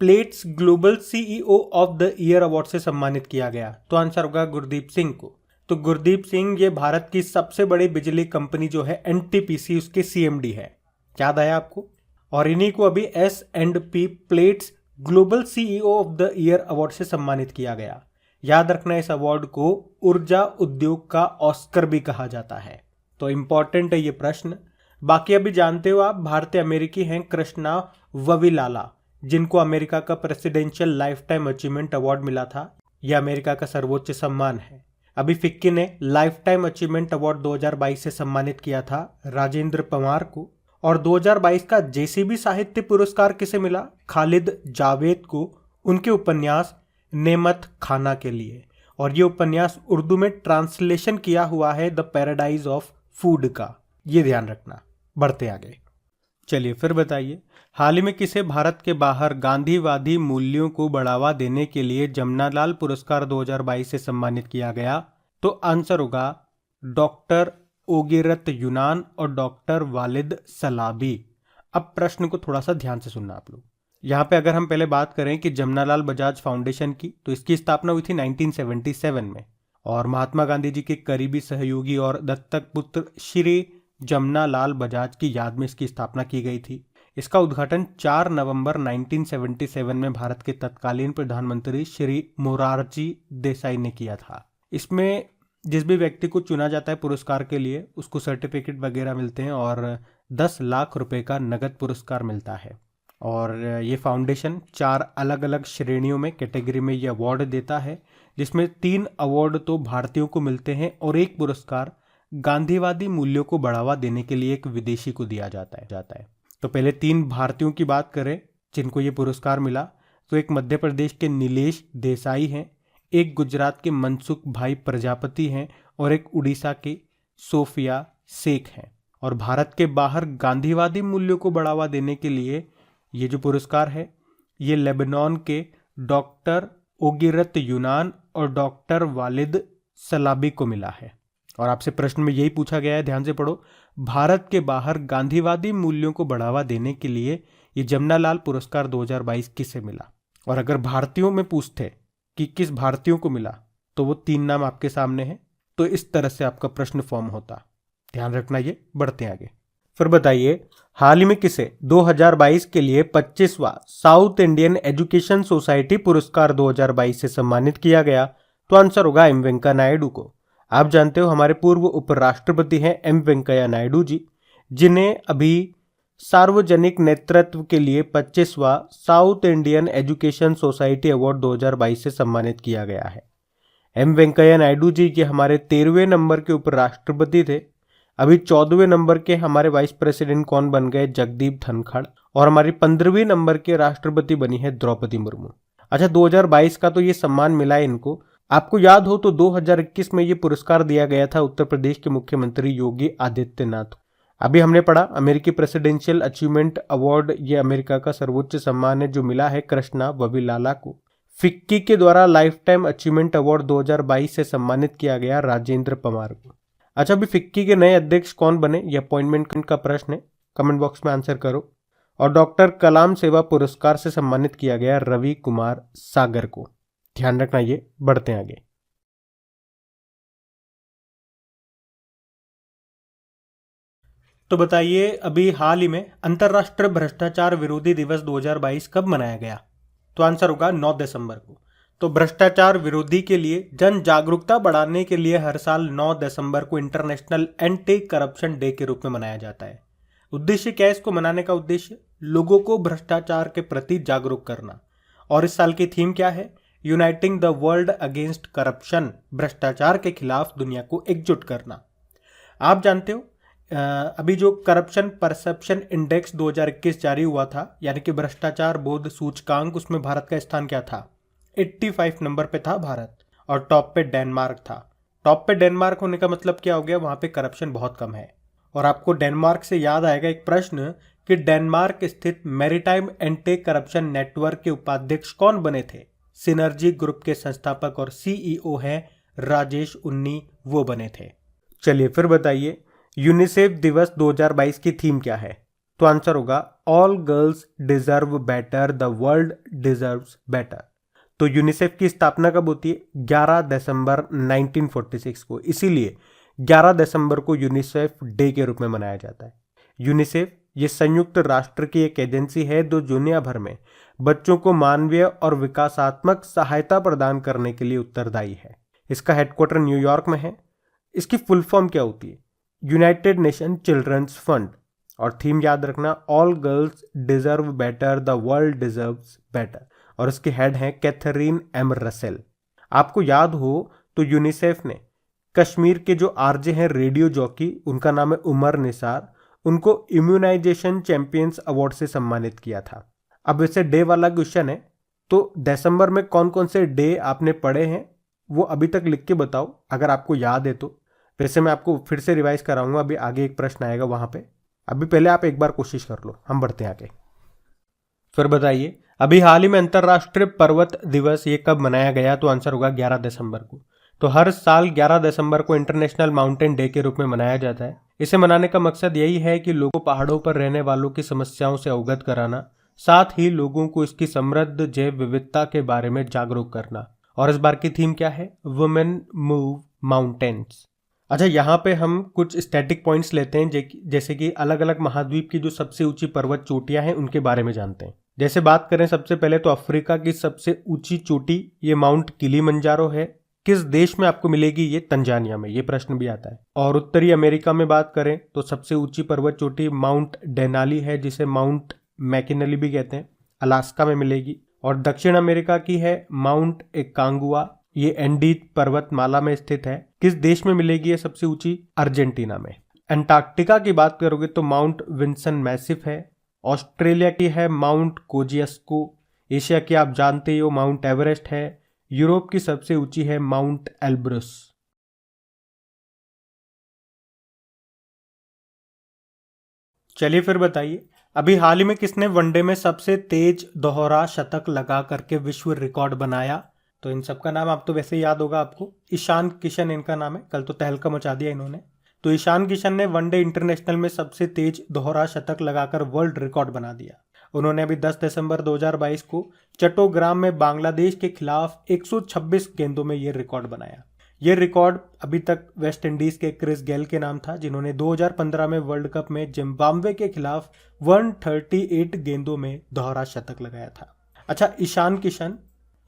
plates global CEO of the year award से सम्मानित किया गया? तो आंसर होगा गुरदीप सिंह को। तो गुरदीप सिंह ये भारत की सबसे बड़ी बिजली कंपनी जो है NTPC, उसके CMD है। याद आया आपको? और इन्हीं को अभी S&P plates global CEO of the year award से सम्मानित किया गया। याद रखना, इस अवार्ड को ऊर्जा उद्योग का ऑस्कर भी कहा जाता है। तो इंपॉर्टेंट है ये प्रश्न। बाकी अभी जानते हो आप, भारतीय अमेरिकी हैं कृष्णा वविलाला, जिनको अमेरिका का presidential life time achievement award मिला था। यह अमेरिका का सर्वोच्च सम्मान है। अभी फिक्की ने लाइफ टाइम अचीवमेंट अवार्ड 2022 से सम्मानित किया था राजेंद्र पवार को। और 2022 का जेसीबी साहित्य पुरस्कार किसे मिला? खालिद जावेद को, उनके उपन्यास नेमत खाना के लिए। और ये उपन्यास उर्दू में ट्रांसलेशन किया हुआ है द पैराडाइज ऑफ फूड का, ये ध्यान रखना। बढ़ते आगे, चलिए फिर बताइए, हाल ही में किसे भारत के बाहर गांधीवादी मूल्यों को बढ़ावा देने के लिए जमनालाल पुरस्कार 2022 से सम्मानित किया गया? तो आंसर होगा डॉक्टर ओगिरत यूनान और डॉक्टर वालिद सलाबी। अब प्रश्न को थोड़ा सा ध्यान से सुनना आप लोग। यहाँ पे अगर हम पहले बात करें कि जमनालाल बजाज फाउंडेशन की, तो इसकी स्थापना हुई थी 1977 में। और महात्मा गांधी जी के करीबी सहयोगी और दत्तक पुत्र श्री जमनालाल बजाज की याद में इसकी स्थापना की गई थी। इसका उद्घाटन 4 नवंबर 1977 में भारत के तत्कालीन प्रधानमंत्री श्री मोरारजी देसाई ने किया था। इसमें जिस भी व्यक्ति को चुना जाता है पुरस्कार के लिए उसको सर्टिफिकेट वगैरह मिलते हैं और 10 लाख रुपए का नगद पुरस्कार मिलता है। और ये फाउंडेशन 4 अलग अलग श्रेणियों में कैटेगरी में ये अवार्ड देता है, जिसमें 3 अवार्ड तो भारतीयों को मिलते हैं और एक पुरस्कार गांधीवादी मूल्यों को बढ़ावा देने के लिए एक विदेशी को दिया जाता है। तो पहले 3 भारतीयों की बात करें जिनको ये पुरस्कार मिला, तो एक मध्य प्रदेश के नीलेश देसाई हैं, एक गुजरात के मनसुख भाई प्रजापति हैं और एक उड़ीसा के सोफिया शेख हैं। और भारत के बाहर गांधीवादी मूल्यों को बढ़ावा देने के लिए ये जो पुरस्कार है ये लेबनान के डॉक्टर ओगिरत यूनान और डॉक्टर वालिद सलाबी को मिला है। और आपसे प्रश्न में यही पूछा गया है, ध्यान से पढ़ो, भारत के बाहर गांधीवादी मूल्यों को बढ़ावा देने के लिए ये जमनालाल पुरस्कार 2022 किसे मिला। और अगर भारतीयों में पूछते कि किस भारतीयों को मिला तो वो 3 नाम आपके सामने हैं। तो इस तरह से आपका प्रश्न फॉर्म होता, ध्यान रखना। ये बढ़ते आगे। फिर बताइए हाल ही में किसे 2022 के लिए 25वां साउथ इंडियन एजुकेशन सोसाइटी पुरस्कार 2022 से सम्मानित किया गया। तो आंसर होगा एम वेंकैया नायडू को। आप जानते हो हमारे पूर्व उपराष्ट्रपति हैं एम वेंकैया नायडू जी, जिन्हें अभी सार्वजनिक नेतृत्व के लिए 25वां south Indian education society award 2022 से सम्मानित किया गया है। एम वेंकैया नायडू जी के हमारे 13वें नंबर के उपराष्ट्रपति थे। अभी 14वें नंबर के हमारे वाइस प्रेसिडेंट कौन बन गए, जगदीप धनखड़। और हमारी 15वीं नंबर के राष्ट्रपति बनी है द्रौपदी मुर्मू। अच्छा, 2022 का तो ये सम्मान मिला है इनको। आपको याद हो तो 2021 में ये पुरस्कार दिया गया था उत्तर प्रदेश के मुख्यमंत्री योगी आदित्यनाथ। अभी हमने पढ़ा अमेरिकी प्रेसिडेंशियल अचीवमेंट अवार्ड, ये अमेरिका का सर्वोच्च सम्मान है जो मिला है कृष्णा वविलाला को। फिक्की के द्वारा लाइफ टाइम अचीवमेंट अवार्ड 2022 से सम्मानित किया गया राजेंद्र पवार को। अच्छा, अभी फिक्की के नए अध्यक्ष कौन बने, ये अपॉइंटमेंट का प्रश्न है, कमेंट बॉक्स में आंसर करो। और डॉक्टर कलाम सेवा पुरस्कार से सम्मानित किया गया रवि कुमार सागर को। ध्यान रखना। ये बढ़ते हैं आगे। तो बताइए अभी हाल ही में अंतर्राष्ट्रीय भ्रष्टाचार विरोधी दिवस 2022 कब मनाया गया। तो आंसर होगा 9 दिसंबर को। तो भ्रष्टाचार विरोधी के लिए जन जागरूकता बढ़ाने के लिए हर साल 9 दिसंबर को इंटरनेशनल एंटी करप्शन डे के रूप में मनाया जाता है। उद्देश्य क्या है इसको मनाने का? उद्देश्य लोगों को भ्रष्टाचार के प्रति जागरूक करना। और इस साल की थीम क्या है? Uniting the world against corruption, भ्रष्टाचार के खिलाफ दुनिया को एकजुट करना। आप जानते हो अभी जो करप्शन परसेप्शन इंडेक्स 2021 जारी हुआ था, यानी कि भ्रष्टाचार बोध सूचकांक, उसमें भारत का स्थान क्या था? 85 नंबर पे था भारत। और टॉप पे डेनमार्क था। टॉप पे डेनमार्क होने का मतलब क्या हो गया? वहां पे करप्शन बहुत कम है। और आपको डेनमार्क से याद आएगा एक प्रश्न कि डेनमार्क स्थित मैरीटाइम एंटी करप्शन नेटवर्क के उपाध्यक्ष कौन बने थे? सिनर्जी ग्रुप के संस्थापक और सीईओ हैं राजेश उन्नी, वो बने थे। चलिए फिर बताइए यूनिसेफ दिवस 2022 की थीम क्या है? तो आंसर होगा all girls deserve better, the world deserves better. तो यूनिसेफ की स्थापना कब होती है? 11 दिसंबर 1946 को। इसीलिए 11 दिसंबर को यूनिसेफ डे के रूप में मनाया जाता है। यूनिसेफ ये संयुक्त राष्ट्र की एक एजेंसी है जो दुनिया भर में बच्चों को मानवीय और विकासात्मक सहायता प्रदान करने के लिए उत्तरदायी है। इसका हेडक्वार्टर न्यूयॉर्क में है। इसकी फुल फॉर्म क्या होती है? United nation children's fund. और थीम याद रखना, all girls deserve better, the world deserves better. और इसके हेड हैं कैथरीन एम रसेल। आपको याद हो तो यूनिसेफ ने कश्मीर के जो आरजे हैं रेडियो जॉकी, उनका नाम है उमर निसार, उनको इम्यूनाइजेशन चैंपियंस अवार्ड से सम्मानित किया था। अब वैसे डे वाला क्वेश्चन है, तो दिसंबर में कौन कौन से डे आपने पढ़े हैं वो अभी तक लिख के बताओ अगर आपको याद है तो। वैसे मैं आपको फिर से रिवाइज कराऊंगा, अभी आगे एक प्रश्न आएगा वहां पे। अभी पहले आप एक बार कोशिश कर लो, हम बढ़ते हैं आगे। फिर बताइए अभी हाल ही में अंतर्राष्ट्रीय पर्वत दिवस ये कब मनाया गया? तो आंसर होगा 11 दिसंबर को। तो हर साल 11 दिसंबर को इंटरनेशनल माउंटेन डे के रूप में मनाया जाता है। इसे मनाने का मकसद यही है कि लोगों को पहाड़ों पर रहने वालों की समस्याओं से अवगत कराना, साथ ही लोगों को इसकी समृद्ध जैव विविधता के बारे में जागरूक करना। और इस बार की थीम क्या है? Women move mountains. अच्छा, यहाँ पे हम कुछ स्टैटिक पॉइंट्स लेते हैं, जैसे कि अलग अलग महाद्वीप की जो सबसे ऊंची पर्वत चोटियां हैं उनके बारे में जानते हैं। जैसे बात करें सबसे पहले तो अफ्रीका की सबसे ऊंची चोटी ये माउंट किलिमंजारो है, किस देश में आपको मिलेगी? ये तंजानिया में, ये प्रश्न भी आता है। और उत्तरी अमेरिका में बात करें तो सबसे ऊंची पर्वत चोटी माउंट डेनाली है, जिसे माउंट मैकिनली भी कहते हैं, अलास्का में मिलेगी। और दक्षिण अमेरिका की है माउंट एकांगुआ, ये एंडीज पर्वतमाला में स्थित है। किस देश में मिलेगी ये सबसे ऊंची? अर्जेंटीना में। अंटार्कटिका की बात करोगे तो माउंट विंसन मैसिफ है। ऑस्ट्रेलिया की है माउंट कोजियस्को। एशिया की आप जानते ही हो माउंट एवरेस्ट है। यूरोप की सबसे ऊंची है माउंट एल्ब्रुस। चलिए फिर बताइए, अभी हाल ही में किसने वनडे में सबसे तेज दोहरा शतक लगा करके विश्व रिकॉर्ड बनाया? तो इन सबका नाम आप तो वैसे याद होगा आपको, ईशान किशन इनका नाम है। कल तो तहलका मचा दिया इन्होंने। तो ईशान किशन ने वनडे इंटरनेशनल में सबसे तेज दोहरा शतक लगाकर वर्ल्ड रिकॉर्ड बना दिया। उन्होंने अभी 10 दिसंबर 2022 को चट्टोग्राम में बांग्लादेश के खिलाफ 126 गेंदों में यह रिकॉर्ड बनाया। यह रिकॉर्ड अभी तक वेस्ट इंडीज के क्रिस गेल के नाम था, जिन्होंने 2015 में वर्ल्ड कप में जिम्बाब्वे के खिलाफ 138 गेंदों में दोहरा शतक लगाया था। अच्छा, ईशान किशन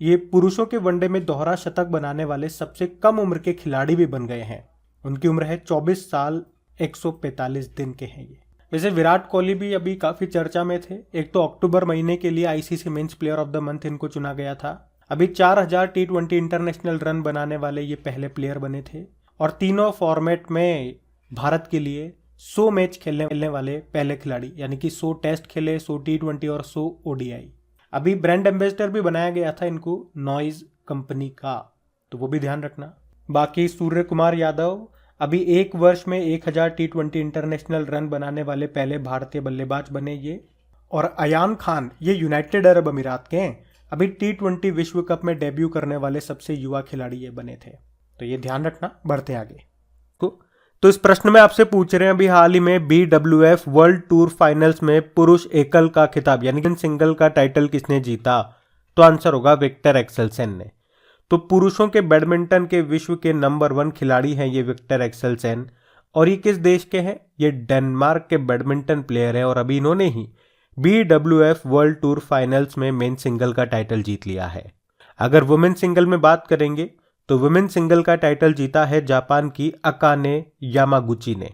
ये पुरुषों के वनडे में दोहरा शतक बनाने वाले सबसे कम उम्र के खिलाड़ी भी बन गए हैं। उनकी उम्र है 24 साल 145 दिन के हैं ये। वैसे विराट कोहली भी अभी काफी चर्चा में थे। एक तो अक्टूबर महीने के लिए ICC men's player of the month इनको चुना गया था। अभी 4000 T20 इंटरनेशनल रन बनाने वाले ये पहले प्लेयर बने थे। और तीनों फॉर्मेट में भारत के लिए 100 मैच खेलने वाले पहले खिलाड़ी, यानी कि 100 टेस्ट खेले, 100 T20 और 100 ओडीआई। अभी ब्रांड एम्बेसडर भी बनाया गया था इनको नॉइज कंपनी का, तो वो भी ध्यान रखना। बाकी सूर्य कुमार यादव अभी एक वर्ष में 1000 T20 इंटरनेशनल रन बनाने वाले पहले भारतीय बल्लेबाज बने ये। और अयान खान ये यूनाइटेड अरब अमीरात के हैं। अभी T20 विश्व कप में डेब्यू करने वाले सबसे युवा खिलाड़ी ये बने थे। तो ये ध्यान रखना। बढ़ते आगे तो इस प्रश्न में आपसे पूछ रहे हैं अभी हाल ही में BWF वर्ल्ड टूर फाइनल्स में पुरुष एकल का खिताब यानी कि सिंगल का टाइटल किसने जीता? तो आंसर होगा विक्टर एक्सेलसेन ने। तो पुरुषों के बैडमिंटन के विश्व के नंबर 1 खिलाड़ी हैं ये विक्टर एक्सेलसेन। और ये किस देश के हैं? ये डेनमार्क के बैडमिंटन प्लेयर हैं और अभी इन्होंने ही BWF वर्ल्ड टूर फाइनल्स में मेन सिंगल का टाइटल जीत लिया है। अगर वुमेन सिंगल में बात करेंगे तो वुमेन सिंगल का टाइटल जीता है जापान की अकाने यामागुची ने।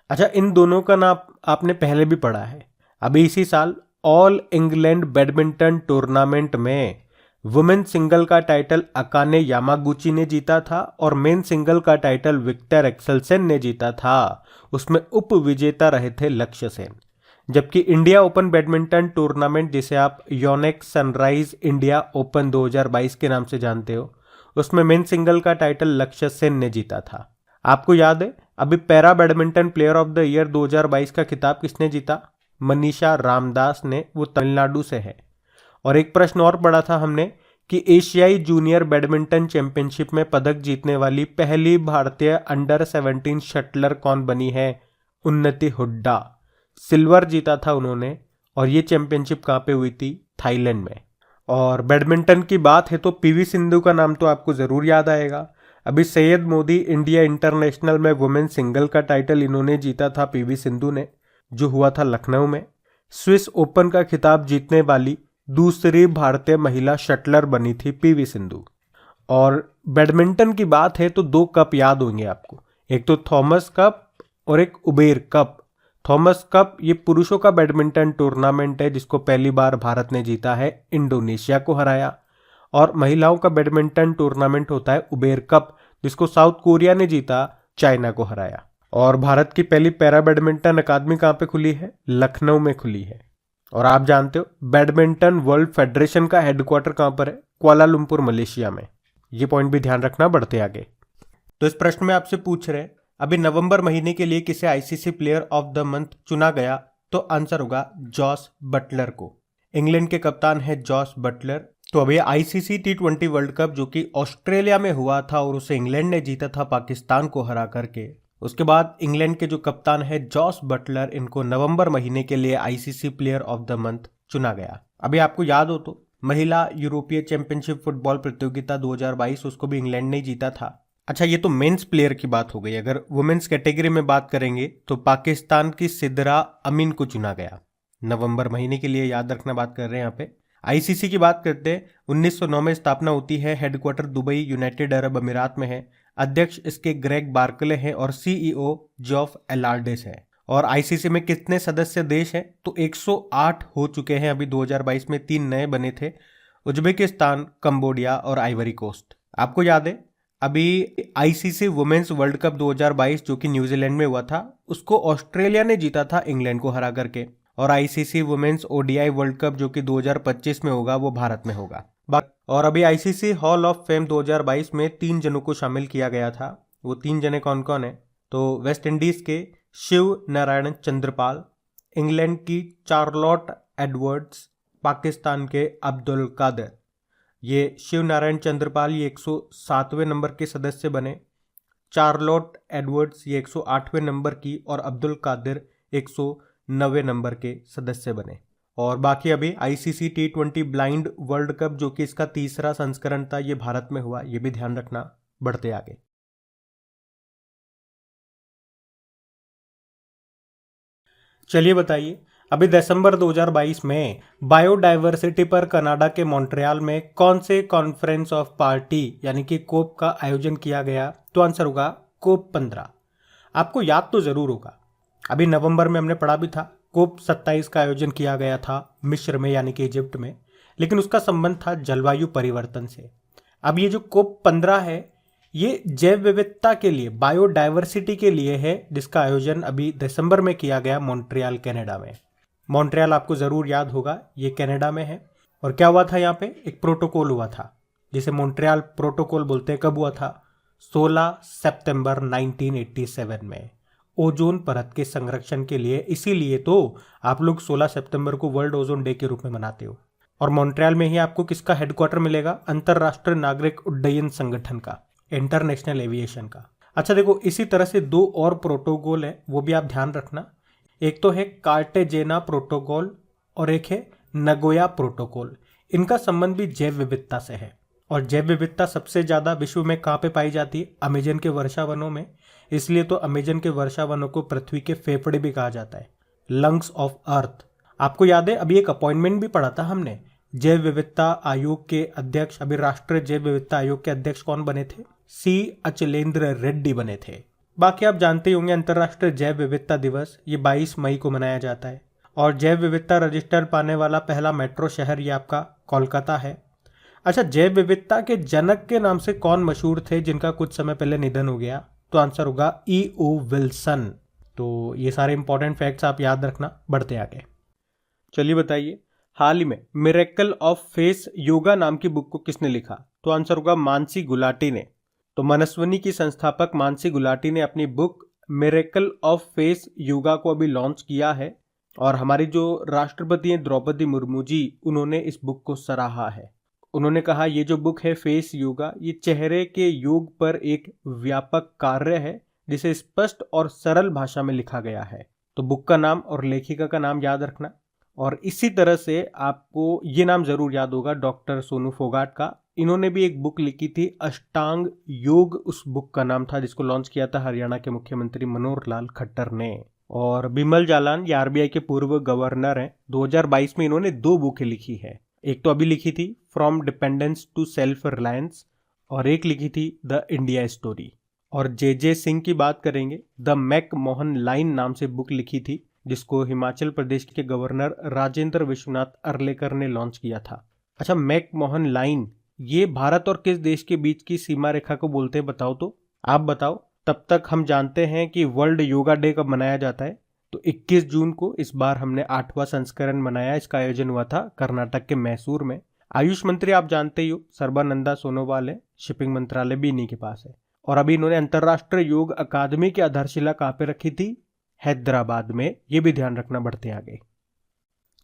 अच्छा, इन दोनों का नाम आपने पहले भी पढ़ा है। अभी इसी साल ऑल इंग्लैंड बैडमिंटन टूर्नामेंट में वुमेन सिंगल का टाइटल अकाने यामागुची ने जीता था और मेन सिंगल का टाइटल विक्टर एक्सेलसेन ने जीता था। उसमें उप विजेता रहे थे लक्ष्य सेन। जबकि इंडिया ओपन बैडमिंटन टूर्नामेंट, जिसे आप योनेक्स सनराइज इंडिया ओपन 2022 के नाम से जानते हो, उसमें मेन सिंगल का टाइटल लक्ष्य सेन ने जीता था। आपको याद है अभी para badminton player of the year 2022 का खिताब किसने जीता? मनीषा रामदास ने, वो तमिलनाडु से है। और एक प्रश्न और पढ़ा था हमने कि एशियाई जूनियर बैडमिंटन चैंपियनशिप में पदक जीतने वाली पहली भारतीय अंडर 17 शटलर कौन बनी है? उन्नति हुड्डा। सिल्वर जीता था उन्होंने। और ये चैंपियनशिप कहाँ पे हुई थी? थाईलैंड में। और बैडमिंटन की बात है तो पीवी सिंधु का नाम तो आपको जरूर याद आएगा। अभी सैयद मोदी इंडिया इंटरनेशनल में वुमेन सिंगल का टाइटल इन्होंने जीता था पीवी सिंधु ने, जो हुआ था लखनऊ में। स्विस ओपन का खिताब जीतने वाली दूसरी भारतीय महिला शटलर बनी थी पीवी सिंधु। और बैडमिंटन की बात है तो 2 कप याद होंगे आपको, एक तो थॉमस कप और एक उबेर कप। थॉमस कप ये पुरुषों का बैडमिंटन टूर्नामेंट है जिसको पहली बार भारत ने जीता है, इंडोनेशिया को हराया। और महिलाओं का बैडमिंटन टूर्नामेंट होता है उबेर कप, जिसको साउथ कोरिया ने जीता, चाइना को हराया। और भारत की पहली पैरा बैडमिंटन अकादमी कहाँ पे खुली है? लखनऊ में खुली है। और आप जानते हो बैडमिंटन वर्ल्ड फेडरेशन का हेडक्वार्टर कहाँ पर है? कुआलालंपुर, मलेशिया में। ये पॉइंट भी ध्यान रखना। बढ़ते आगे तो इस प्रश्न में आपसे पूछ रहे अभी नवंबर महीने के लिए किसे ICC player of the month चुना गया? तो आंसर होगा जॉस बटलर को। इंग्लैंड के कप्तान है जॉस बटलर। तो अभी आईसीसी T20 वर्ल्ड कप जो कि ऑस्ट्रेलिया में हुआ था और उसे इंग्लैंड ने जीता था पाकिस्तान को हरा करके, उसके बाद इंग्लैंड के जो कप्तान है जॉस बटलर, इनको नवंबर महीने के लिए ICC player of the month चुना गया। अभी आपको याद हो तो महिला यूरोपीय चैंपियनशिप फुटबॉल प्रतियोगिता 2022 उसको भी इंग्लैंड ने जीता था। अच्छा, ये तो मेंस प्लेयर की बात हो गई। अगर वुमेन्स कैटेगरी में बात करेंगे तो पाकिस्तान की सिद्रा अमीन को चुना गया नवंबर महीने के लिए। याद रखना बात कर रहे हैं यहाँ पे। आईसीसी की बात करते हैं, 1909 में स्थापना होती है, हेडक्वार्टर दुबई यूनाइटेड अरब अमीरात में है, अध्यक्ष इसके ग्रेग बार्कले हैं और सीईओ जॉफ एलार्डिस है। और आईसीसी में कितने सदस्य देश हैं? तो 108 हो चुके हैं, अभी 2022 में 3 नए बने थे, उज्बेकिस्तान, कंबोडिया और आइवरी कोस्ट। आपको याद है अभी आईसीसी वुमेन्स वर्ल्ड कप 2022 जो कि न्यूजीलैंड में हुआ था, उसको ऑस्ट्रेलिया ने जीता था इंग्लैंड को हरा करके। और ICC women's ODI world cup जो कि 2025 में होगा वो भारत में होगा। और अभी आईसीसी हॉल ऑफ फेम 2022 में 3 जनों को शामिल किया गया था। वो 3 जने कौन कौन है? तो वेस्ट इंडीज के शिव नारायण चंद्रपाल, इंग्लैंड की चार्लोट एडवर्ड्स, पाकिस्तान के अब्दुल कादिर। ये शिव नारायण चंद्रपाल ये 107वें नंबर के सदस्य बने, चार्लोट एडवर्ड्स ये 108वें नंबर की और अब्दुल कादिर 109वें नंबर के सदस्य बने। और बाकी अभी ICC T20 blind world cup जो कि इसका तीसरा संस्करण था, ये भारत में हुआ, ये भी ध्यान रखना। बढ़ते आगे। चलिए बताइए, अभी दिसंबर 2022 में बायोडाइवर्सिटी पर कनाडा के मॉन्ट्रियल में कौन से कॉन्फ्रेंस ऑफ पार्टी यानी कि कोप का आयोजन किया गया? तो आंसर होगा कोप 15। आपको याद तो जरूर होगा, अभी नवंबर में हमने पढ़ा भी था, कोप 27 का आयोजन किया गया था मिस्र में यानी कि इजिप्ट में, लेकिन उसका संबंध था जलवायु परिवर्तन से। अब ये जो कोप 15 है ये जैव विविधता के लिए, बायोडाइवर्सिटी के लिए है, जिसका आयोजन अभी दिसंबर में किया गया मॉन्ट्रियल कनाडा में। मॉन्ट्रियल आपको जरूर याद होगा, ये कनाडा में है। और क्या हुआ था यहाँ पे? एक प्रोटोकॉल हुआ था जिसे मॉन्ट्रियल प्रोटोकॉल बोलते हैं। कब हुआ था? 16 सितंबर 1987 में, ओजोन परत के संरक्षण के लिए। इसीलिए तो आप लोग 16 सितंबर को वर्ल्ड ओजोन डे के रूप में मनाते हो। और मॉन्ट्रियल में ही आपको किसका हेडक्वार्टर मिलेगा? अंतरराष्ट्रीय नागरिक उड्डयन संगठन का, इंटरनेशनल एविएशन का। अच्छा देखो, इसी तरह से 2 और प्रोटोकॉल है, वो भी आप ध्यान रखना। एक तो है कार्टेजेना प्रोटोकॉल और एक है नगोया प्रोटोकॉल। इनका संबंध भी जैव विविधता से है। और जैव विविधता सबसे ज्यादा विश्व में कहाँ पे पाई जाती है? अमेजन के वर्षा वनों में। इसलिए तो अमेजन के वर्षा वनों को पृथ्वी के फेफड़े भी कहा जाता है, लंग्स ऑफ अर्थ। आपको याद है अभी एक अपॉइंटमेंट भी पढ़ा था हमने, जैव विविधता आयोग के अध्यक्ष, अभी राष्ट्रीय जैव विविधता आयोग के अध्यक्ष कौन बने थे? सी अचलेंद्र रेड्डी बने थे। बाकी आप जानते ही होंगे अंतरराष्ट्रीय जैव विविधता दिवस ये 22 मई को मनाया जाता है। और जैव विविधता रजिस्टर पाने वाला पहला मेट्रो शहर ये आपका कोलकाता है। अच्छा, जैव विविधता के जनक के नाम से कौन मशहूर थे जिनका कुछ समय पहले निधन हो गया? तो आंसर होगा E.O. विल्सन। तो ये सारे इंपॉर्टेंट फैक्ट्स आप याद रखना। बढ़ते आगे। चलिए बताइए, हाल ही में मिरेकल ऑफ फेस योगा नाम की बुक को किसने लिखा? तो आंसर होगा मानसी गुलाटी ने। तो मनस्विनी की संस्थापक मानसी गुलाटी ने अपनी book miracle of face yoga को अभी लॉन्च किया है। और हमारी जो राष्ट्रपति हैं द्रौपदी मुर्मू जी, उन्होंने इस बुक को सराहा है। उन्होंने कहा ये जो बुक है फेस योगा, ये चेहरे के योग पर एक व्यापक कार्य है जिसे स्पष्ट और सरल भाषा में लिखा गया है। तो बुक का नाम और लेखिका का नाम याद रखना। और इसी तरह से आपको ये नाम जरूर याद होगा डॉक्टर सोनू फोगाट का। इन्होंने भी एक बुक लिखी थी अष्टांग योग, उस बुक का नाम था, जिसको लॉन्च किया था हरियाणा के मुख्यमंत्री मनोहर लाल खट्टर ने। और बिमल जालान ये आरबीआई के पूर्व गवर्नर हैं। 2022 में इन्होंने 2 बुकें लिखी है। एक तो अभी लिखी थी from dependence to self reliance, और एक लिखी थी द इंडिया स्टोरी। और जे सिंह की बात करेंगे, द मैक मोहन लाइन नाम से बुक लिखी थी, जिसको हिमाचल प्रदेश के गवर्नर राजेंद्र विश्वनाथ अर्लेकर ने लॉन्च किया था। अच्छा, मैक मोहन लाइन ये भारत और किस देश के बीच की सीमा रेखा को बोलते हैं? बताओ तो, आप बताओ। तब तक हम जानते हैं कि वर्ल्ड योगा डे कब मनाया जाता है? तो 21 जून को इस बार हमने 8वां संस्करण मनाया। इसका आयोजन हुआ था कर्नाटक के मैसूर में। आयुष मंत्री आप जानते ही हो सर्बानंदा सोनोवाल है, शिपिंग मंत्रालय भी इन्हीं के पास है। और अभी इन्होंने अंतर्राष्ट्रीय योग अकादमी की आधारशिला कहाँ पे रखी थी? हैदराबाद में। ये भी ध्यान रखना। बढ़ते आगे।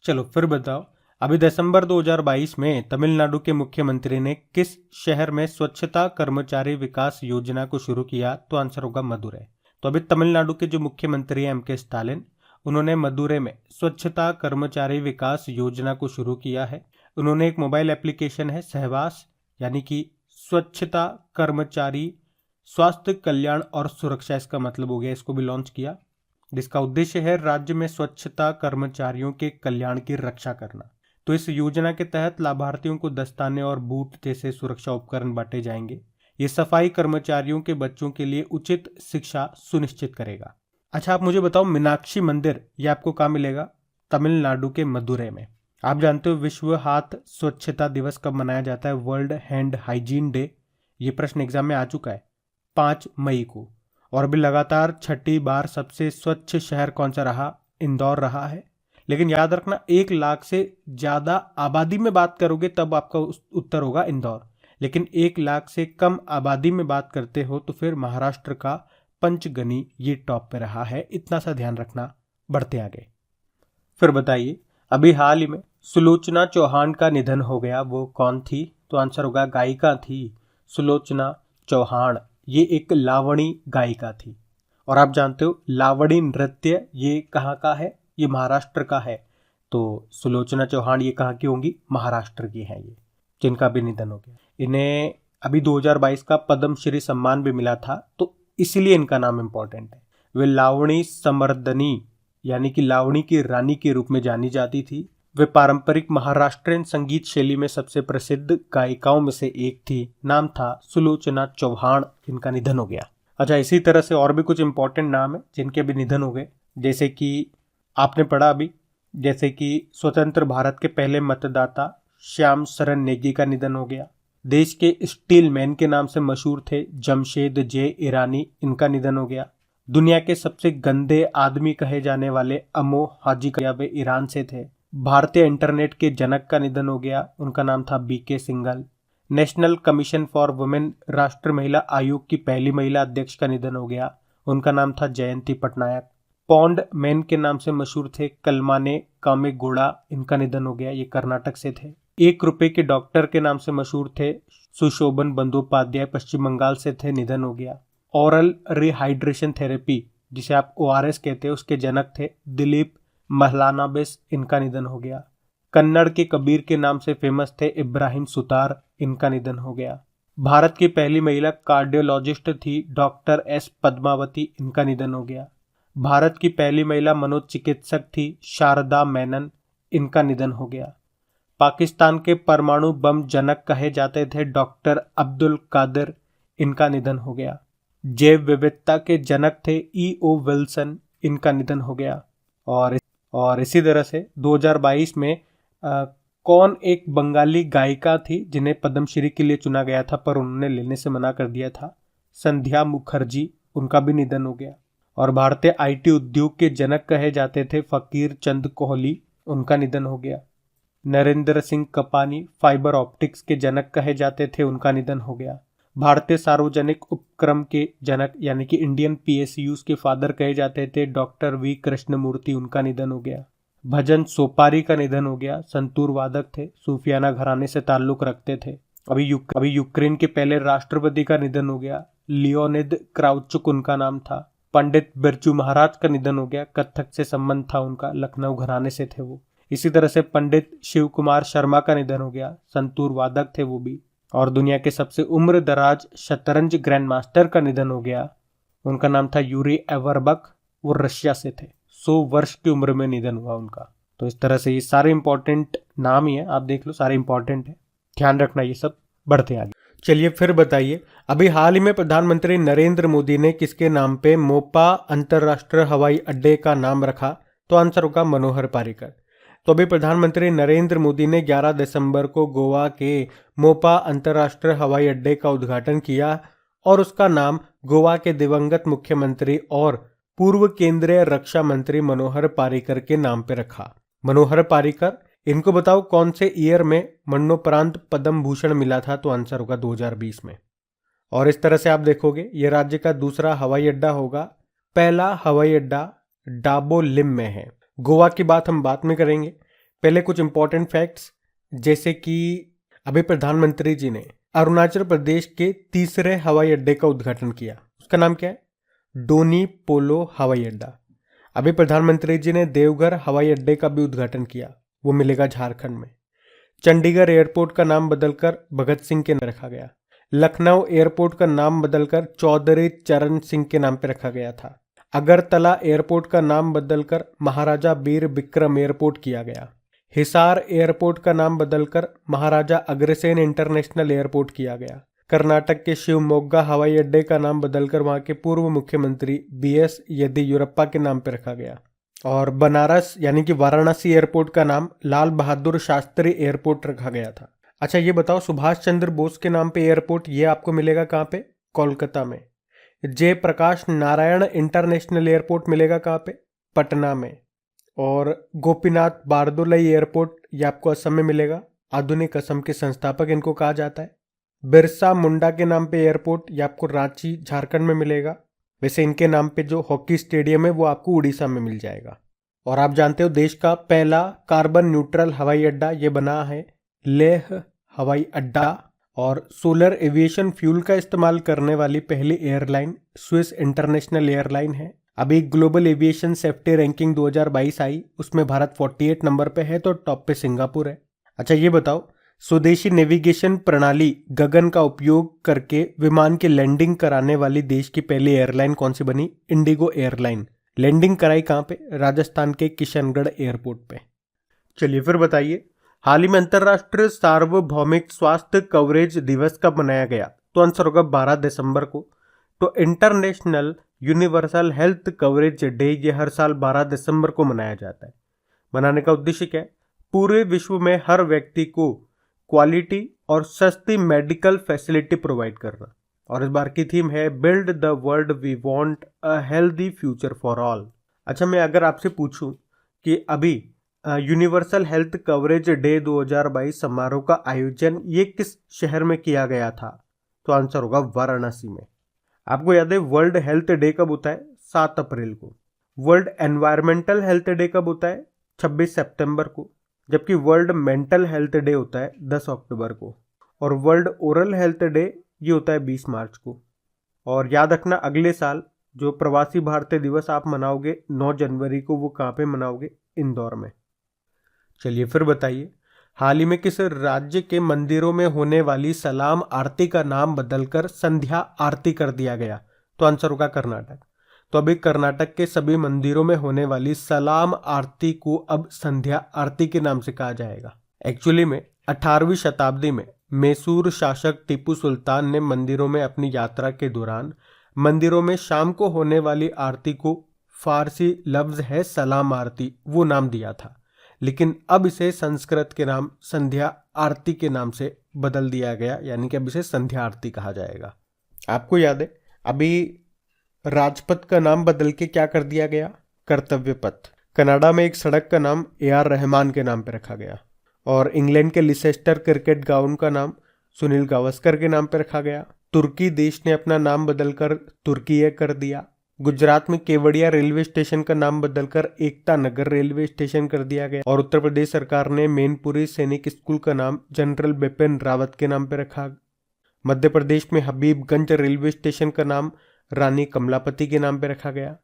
चलो फिर बताओ, अभी दिसंबर 2022 में तमिलनाडु के मुख्यमंत्री ने किस शहर में स्वच्छता कर्मचारी विकास योजना को शुरू किया? तो आंसर होगा मदुरै। तो अभी तमिलनाडु के जो मुख्यमंत्री हैं M.K. स्टालिन, उन्होंने मदुरै में स्वच्छता कर्मचारी विकास योजना को शुरू किया है। उन्होंने एक मोबाइल एप्लीकेशन है सहवास, यानी कि स्वच्छता कर्मचारी स्वास्थ्य कल्याण और सुरक्षा इसका मतलब हो गया, इसको भी लॉन्च किया, जिसका उद्देश्य है राज्य में स्वच्छता कर्मचारियों के कल्याण की रक्षा करना। तो तो इस योजना के तहत लाभार्थियों को दस्ताने और बूट जैसे सुरक्षा उपकरण बांटे जाएंगे। ये सफाई कर्मचारियों के बच्चों के लिए उचित शिक्षा सुनिश्चित करेगा। अच्छा, आप मुझे बताओ, मीनाक्षी मंदिर ये आपको कहाँ मिलेगा? तमिलनाडु के मदुरै में। आप जानते हो विश्व हाथ स्वच्छता दिवस कब मनाया जाता है? World hand hygiene day. ये प्रश्न एग्जाम में आ चुका है 5 मई को। और अभी लगातार 6ठी बार सबसे स्वच्छ शहर कौन सा रहा? इंदौर रहा है। लेकिन याद रखना, 1 लाख से ज्यादा आबादी में बात करोगे तब आपका उत्तर होगा इंदौर। लेकिन 1 लाख से कम आबादी में बात करते हो तो फिर महाराष्ट्र का पंचगनी ये टॉप पे रहा है। इतना सा ध्यान रखना। बढ़ते आगे। फिर बताइए, अभी हाल ही में सुलोचना चौहान का निधन हो गया, वो कौन थी? तो आंसर होगा गायिका थी सुलोचना चौहान। ये एक लावणी गायिका थी। और आप जानते हो लावणी नृत्य ये कहाँ का है? ये महाराष्ट्र का है। तो सुलोचना चौहान ये कहाँ की होंगी? महाराष्ट्र की हैं ये, जिनका भी निधन हो गया। इन्हें अभी 2022 का पद्मश्री सम्मान भी मिला था, तो इसीलिए इनका नाम इंपॉर्टेंट है। वे लावणी समर्दनी यानी कि लावणी की रानी के रूप में जानी जाती थी। वे पारंपरिक महाराष्ट्रीयन संगीत शैली में सबसे प्रसिद्ध गायिकाओं में से एक थी। नाम था सुलोचना चौहान, जिनका निधन हो गया। अच्छा, इसी तरह से और भी कुछ इंपॉर्टेंट नाम है जिनके भी निधन हो गए। जैसे कि आपने पढ़ा अभी, जैसे कि स्वतंत्र भारत के पहले मतदाता श्याम शरण नेगी का निधन हो गया। देश के स्टील मैन के नाम से मशहूर थे जमशेद जे ईरानी, इनका निधन हो गया। दुनिया के सबसे गंदे आदमी कहे जाने वाले अमो हाजी वे ईरान से थे। भारतीय इंटरनेट के जनक का निधन हो गया, उनका नाम था BK Singhal. National commission for women राष्ट्रीय महिला आयोग की पहली महिला अध्यक्ष का निधन हो गया, उनका नाम था जयंती पटनायक। पौंड मैन के नाम से मशहूर थे कलमाने कामेगौड़ा, इनका निधन हो गया, ये कर्नाटक से थे। 1 रुपए के डॉक्टर के नाम से मशहूर थे सुशोभन बंदोपाध्याय, पश्चिम बंगाल से थे, निधन हो गया। ओरल रिहाइड्रेशन थेरेपी जिसे आप ORS कहते हैं, उसके जनक थे दिलीप महलानाबिस, इनका निधन हो गया। कन्नड़ के कबीर के नाम से फेमस थे इब्राहिम सुतार, इनका निधन हो गया। भारत की पहली महिला कार्डियोलॉजिस्ट थी डॉक्टर S पद्मावती, इनका निधन हो गया। भारत की पहली महिला मनोचिकित्सक थी शारदा मेनन, इनका निधन हो गया। पाकिस्तान के परमाणु बम जनक कहे जाते थे डॉक्टर अब्दुल कादिर, इनका निधन हो गया। जैव विविधता के जनक थे E.O. विल्सन, इनका निधन हो गया। और इसी तरह से 2022 में कौन एक बंगाली गायिका थी जिन्हें पद्मश्री के लिए चुना गया था पर उन्होंने लेने से मना कर दिया था? संध्या मुखर्जी, उनका भी निधन हो गया। और भारतीय IT उद्योग के जनक कहे जाते थे फकीर चंद कोहली, उनका निधन हो गया। नरेंद्र सिंह कपानी फाइबर ऑप्टिक्स के जनक कहे जाते थे, उनका निधन हो गया। भारतीय सार्वजनिक उपक्रम के जनक यानी कि इंडियन PSUs के फादर कहे जाते थे डॉक्टर V कृष्णमूर्ति, उनका निधन हो गया। भजन सोपारी का निधन हो गया, संतूर वादक थे, सूफियाना घराने से ताल्लुक रखते थे। अभी यूक्रेन के पहले राष्ट्रपति का निधन हो गया, लियोनिद क्राउचुक उनका नाम था। पंडित बिरजू महाराज का निधन हो गया, कथक से संबंध था उनका, लखनऊ घराने से थे वो। इसी तरह से पंडित शिव कुमार शर्मा का निधन हो गया, संतूर वादक थे वो भी। और दुनिया के सबसे उम्र दराज शतरंज ग्रैंड मास्टर का निधन हो गया, उनका नाम था यूरी एवरबक, वो रशिया से थे। 100 वर्ष की उम्र में निधन हुआ उनका। तो इस तरह से ये सारे इंपॉर्टेंट नाम ही है, आप देख लो सारे इंपॉर्टेंट है, ध्यान रखना ये सब। बढ़ते आगे। चलिए फिर बताइए, अभी हाल ही में प्रधानमंत्री नरेंद्र मोदी ने किसके नाम पे मोपा अंतरराष्ट्रीय हवाई अड्डे का नाम रखा? तो आंसर होगा मनोहर पारिकर। तो अभी प्रधानमंत्री नरेंद्र मोदी ने 11 दिसंबर को गोवा के मोपा अंतर्राष्ट्रीय हवाई अड्डे का उद्घाटन किया और उसका नाम गोवा के दिवंगत मुख्यमंत्री और पूर्व केंद्रीय रक्षा मंत्री मनोहर पारिकर के नाम पे रखा। मनोहर पारिकर, इनको बताओ कौन से ईयर में मरणोपरांत पद्म भूषण मिला था? तो आंसर होगा 2020 में। और इस तरह से आप देखोगे ये राज्य का दूसरा हवाई अड्डा होगा। पहला हवाई अड्डा डाबोलिम में है। गोवा की बात हम बाद में करेंगे, पहले कुछ इंपॉर्टेंट फैक्ट्स, जैसे कि अभी प्रधानमंत्री जी ने अरुणाचल प्रदेश के तीसरे हवाई अड्डे का उद्घाटन किया, उसका नाम क्या है? डोनी पोलो हवाई अड्डा। अभी प्रधानमंत्री जी ने देवघर हवाई अड्डे का भी उद्घाटन किया, वो मिलेगा झारखंड में। चंडीगढ़ एयरपोर्ट का नाम बदलकर भगत सिंह के नाम रखा गया। लखनऊ एयरपोर्ट का नाम बदलकर चौधरी चरण सिंह के नाम पर रखा गया था। अगरतला एयरपोर्ट का नाम बदलकर महाराजा वीर विक्रम एयरपोर्ट किया गया। हिसार एयरपोर्ट का नाम बदलकर महाराजा अग्रसेन इंटरनेशनल एयरपोर्ट किया गया। कर्नाटक के शिवमोग्गा हवाई अड्डे का नाम बदलकर वहां के पूर्व मुख्यमंत्री BS येदियुरप्पा के नाम पर रखा गया। और बनारस यानी कि वाराणसी एयरपोर्ट का नाम लाल बहादुर शास्त्री एयरपोर्ट रखा गया था। अच्छा ये बताओ, सुभाष चंद्र बोस के नाम पे एयरपोर्ट ये आपको मिलेगा कहाँ पे? कोलकाता में। जयप्रकाश नारायण इंटरनेशनल एयरपोर्ट मिलेगा कहाँ पे? पटना में। और गोपीनाथ बारदोलाई एयरपोर्ट ये आपको असम में मिलेगा। आधुनिक असम के संस्थापक इनको कहा जाता है। बिरसा मुंडा के नाम पे एयरपोर्ट ये आपको रांची झारखंड में मिलेगा। वैसे इनके नाम पे जो हॉकी स्टेडियम है वो आपको उड़ीसा में मिल जाएगा। और आप जानते हो देश का पहला कार्बन न्यूट्रल हवाई अड्डा ये बना है लेह हवाई अड्डा। और सोलर एविएशन फ्यूल का इस्तेमाल करने वाली पहली एयरलाइन स्विस इंटरनेशनल एयरलाइन है। अभी ग्लोबल एविएशन सेफ्टी रैंकिंग 2022 आई, उसमें भारत 48 नंबर पे है, तो टॉप पे सिंगापुर है। अच्छा ये बताओ, स्वदेशी नेविगेशन प्रणाली गगन का उपयोग करके विमान की लैंडिंग कराने वाली देश की पहली एयरलाइन कौन सी बनी? Indigo airline. लैंडिंग कराई कहाँ पे? राजस्थान के किशनगढ़ एयरपोर्ट पे। चलिए फिर बताइए, हाल ही में अंतर्राष्ट्रीय सार्वभौमिक स्वास्थ्य कवरेज दिवस कब मनाया गया? तो आंसर होगा 12 दिसंबर को। तो international universal health coverage day ये हर साल 12 दिसंबर को मनाया जाता है। मनाने का उद्देश्य क्या है? पूरे विश्व में हर व्यक्ति को क्वालिटी और सस्ती मेडिकल फैसिलिटी प्रोवाइड करना। और इस बार की थीम है build the world we want a healthy future for all. अच्छा मैं अगर आपसे पूछूं कि अभी यूनिवर्सल हेल्थ कवरेज डे 2022 समारोह का आयोजन ये किस शहर में किया गया था? तो आंसर होगा वाराणसी में। आपको याद है वर्ल्ड हेल्थ डे कब होता है? 7 अप्रैल को। वर्ल्ड एनवायरमेंटल हेल्थ डे कब होता है? 26 सितंबर को। जबकि वर्ल्ड मेंटल हेल्थ डे होता है 10 अक्टूबर को। और वर्ल्ड ओरल हेल्थ डे ये होता है 20 मार्च को। और याद रखना अगले साल जो प्रवासी भारतीय दिवस आप मनाओगे 9 जनवरी को, वो कहाँ पे मनाओगे? इंदौर में। चलिए फिर बताइए, हाल ही में किस राज्य के मंदिरों में होने वाली सलाम आरती का नाम बदलकर संध्या आरती कर दिया गया? तो आंसर होगा कर्नाटक। तो अभी कर्नाटक के सभी मंदिरों में होने वाली सलाम आरती को अब संध्या आरती के नाम से कहा जाएगा। एक्चुअली में 18वीं शताब्दी में मैसूर शासक टीपू सुल्तान ने मंदिरों में अपनी यात्रा के दौरान मंदिरों में शाम को होने वाली आरती को, फारसी लफ्ज है सलाम आरती, वो नाम दिया था। लेकिन अब इसे संस्कृत के नाम संध्या आरती के नाम से बदल दिया गया, यानी कि अब इसे संध्या आरती कहा जाएगा। आपको याद है अभी राजपथ का नाम बदल के क्या कर दिया गया? कर्तव्य पथ। कनाडा में एक सड़क का नाम AR रहमान के नाम पर रखा गया। और इंग्लैंड के लिसेस्टर क्रिकेट ग्राउंड का नाम सुनील गावस्कर के नाम पर रखा गया। तुर्की देश ने अपना नाम बदलकर तुर्कीय कर दिया। गुजरात में केवड़िया रेलवे स्टेशन का नाम बदलकर एकता नगर रेलवे स्टेशन कर दिया गया। और उत्तर प्रदेश सरकार ने मैनपुरी सैनिक स्कूल का नाम जनरल बिपिन रावत के नाम पर रखा। मध्य प्रदेश में हबीबगंज रेलवे स्टेशन का नाम रानी कमलापति के नाम पर रखा गया।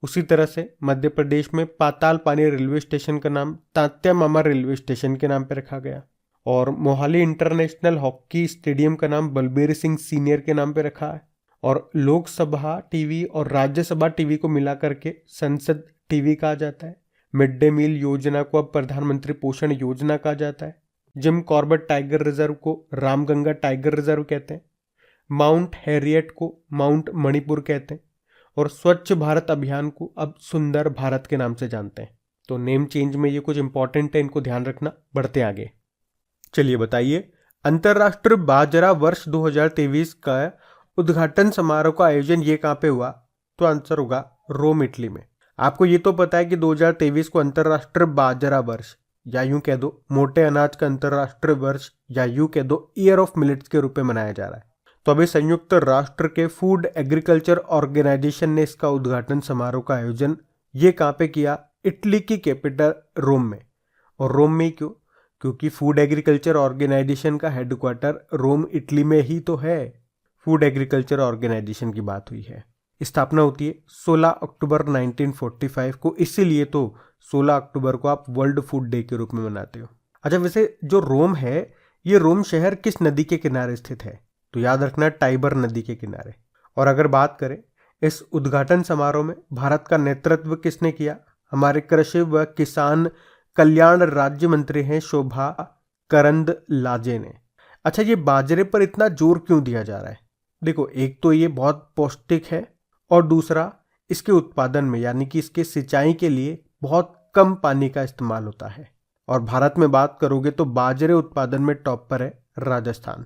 उसी तरह से मध्य प्रदेश में पाताल पानी रेलवे स्टेशन का नाम तात्या मामा रेलवे स्टेशन के नाम पर रखा गया। और मोहाली इंटरनेशनल हॉकी स्टेडियम का नाम बलबीर सिंह सीनियर के नाम पर रखा है। और लोकसभा टीवी और राज्यसभा टीवी को मिला करके संसद टीवी कहा जाता है। मिड डे मील योजना को अब प्रधानमंत्री पोषण योजना कहा जाता है। जिम कॉर्बेट टाइगर रिजर्व को रामगंगा टाइगर रिजर्व कहते हैं। माउंट हैरियट को माउंट मणिपुर कहते हैं। और स्वच्छ भारत अभियान को अब सुंदर भारत के नाम से जानते हैं। तो नेम चेंज में ये कुछ इंपॉर्टेंट है, इनको ध्यान रखना। बढ़ते आगे, चलिए बताइए, अंतर्राष्ट्रीय बाजरा वर्ष 2023 का उद्घाटन समारोह का आयोजन ये कहाँ पे हुआ? तो आंसर होगा रोम, इटली में। आपको ये तो पता है कि 2023 को अंतर्राष्ट्रीय बाजरा वर्ष, या यूं कह दो मोटे अनाज का अंतर्राष्ट्रीय वर्ष, या यूं कह दो ईयर ऑफ मिलेट्स के रूप में मनाया जा रहा है। तो अभी संयुक्त राष्ट्र के फूड एग्रीकल्चर ऑर्गेनाइजेशन ने इसका उद्घाटन समारोह का आयोजन ये कहाँ पे किया? इटली की कैपिटल रोम में। और रोम में क्यों? क्योंकि फूड एग्रीकल्चर ऑर्गेनाइजेशन का हेडक्वार्टर रोम इटली में ही तो है। फूड एग्रीकल्चर ऑर्गेनाइजेशन की बात हुई है। स्थापना होती है 16 अक्टूबर 1945 को, इसीलिए तो 16 अक्टूबर को आप वर्ल्ड फूड डे के रूप में मनाते हो। अच्छा वैसे जो रोम है, ये रोम शहर किस नदी के किनारे स्थित है? तो याद रखना टाइबर नदी के किनारे। और अगर बात करें इस उद्घाटन समारोह में भारत का नेतृत्व किसने किया? हमारे कृषि व किसान कल्याण राज्य मंत्री हैं शोभा करंदलाजे ने। अच्छा, ये बाजरे पर इतना जोर क्यों दिया जा रहा है? देखो, एक तो ये बहुत पौष्टिक है और दूसरा इसके उत्पादन में यानी कि इसके सिंचाई के लिए बहुत कम पानी का इस्तेमाल होता है। और भारत में बात करोगे तो बाजरे उत्पादन में टॉप पर है राजस्थान।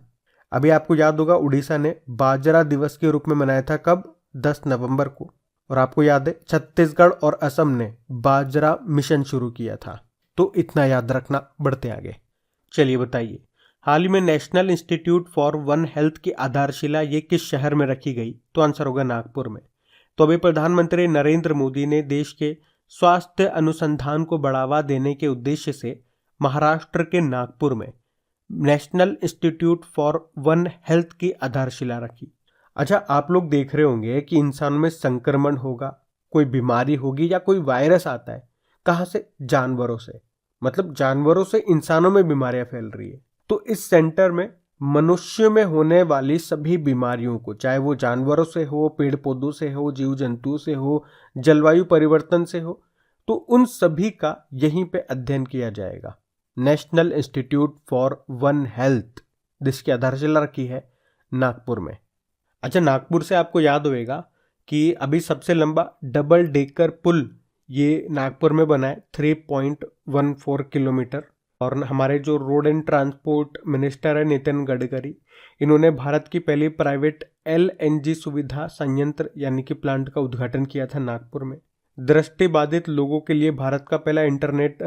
अभी आपको याद होगा उड़ीसा ने बाजरा दिवस के रूप में मनाया था, कब? 10 नवंबर को। और आपको याद है छत्तीसगढ़ और असम ने बाजरा मिशन शुरू किया था। तो इतना याद रखना, बढ़ते आगे। चलिए बताइए, हाल ही में national institute for one health की आधारशिला ये किस शहर में रखी गई? तो आंसर होगा नागपुर में। तो अभी प्रधानमंत्री नरेंद्र मोदी ने देश के स्वास्थ्य अनुसंधान को बढ़ावा देने के उद्देश्य से महाराष्ट्र के नागपुर में national institute for one health की आधारशिला रखी। अच्छा, आप लोग देख रहे होंगे कि इंसान में संक्रमण होगा, कोई बीमारी होगी या कोई वायरस आता है, कहाँ से? जानवरों से। मतलब जानवरों से इंसानों में बीमारियां फैल रही है। तो इस सेंटर में मनुष्य में होने वाली सभी बीमारियों को, चाहे वो जानवरों से हो, पेड़ पौधों से हो, जीव जंतुओं से हो, जलवायु परिवर्तन से हो, तो उन सभी का यहीं पे अध्ययन किया जाएगा। National institute for one health, जिसकी आधारशिला रखी है नागपुर में। अच्छा, नागपुर से आपको याद होगा कि अभी सबसे लंबा डबल डेकर पुल ये नागपुर में बना है, 3.14 किलोमीटर। और हमारे जो रोड एंड ट्रांसपोर्ट मिनिस्टर है नितिन गडकरी, इन्होंने भारत की पहली प्राइवेट LNG सुविधा संयंत्र यानी कि प्लांट का उद्घाटन किया था नागपुर में। दृष्टिबाधित लोगों के लिए भारत का पहला इंटरनेट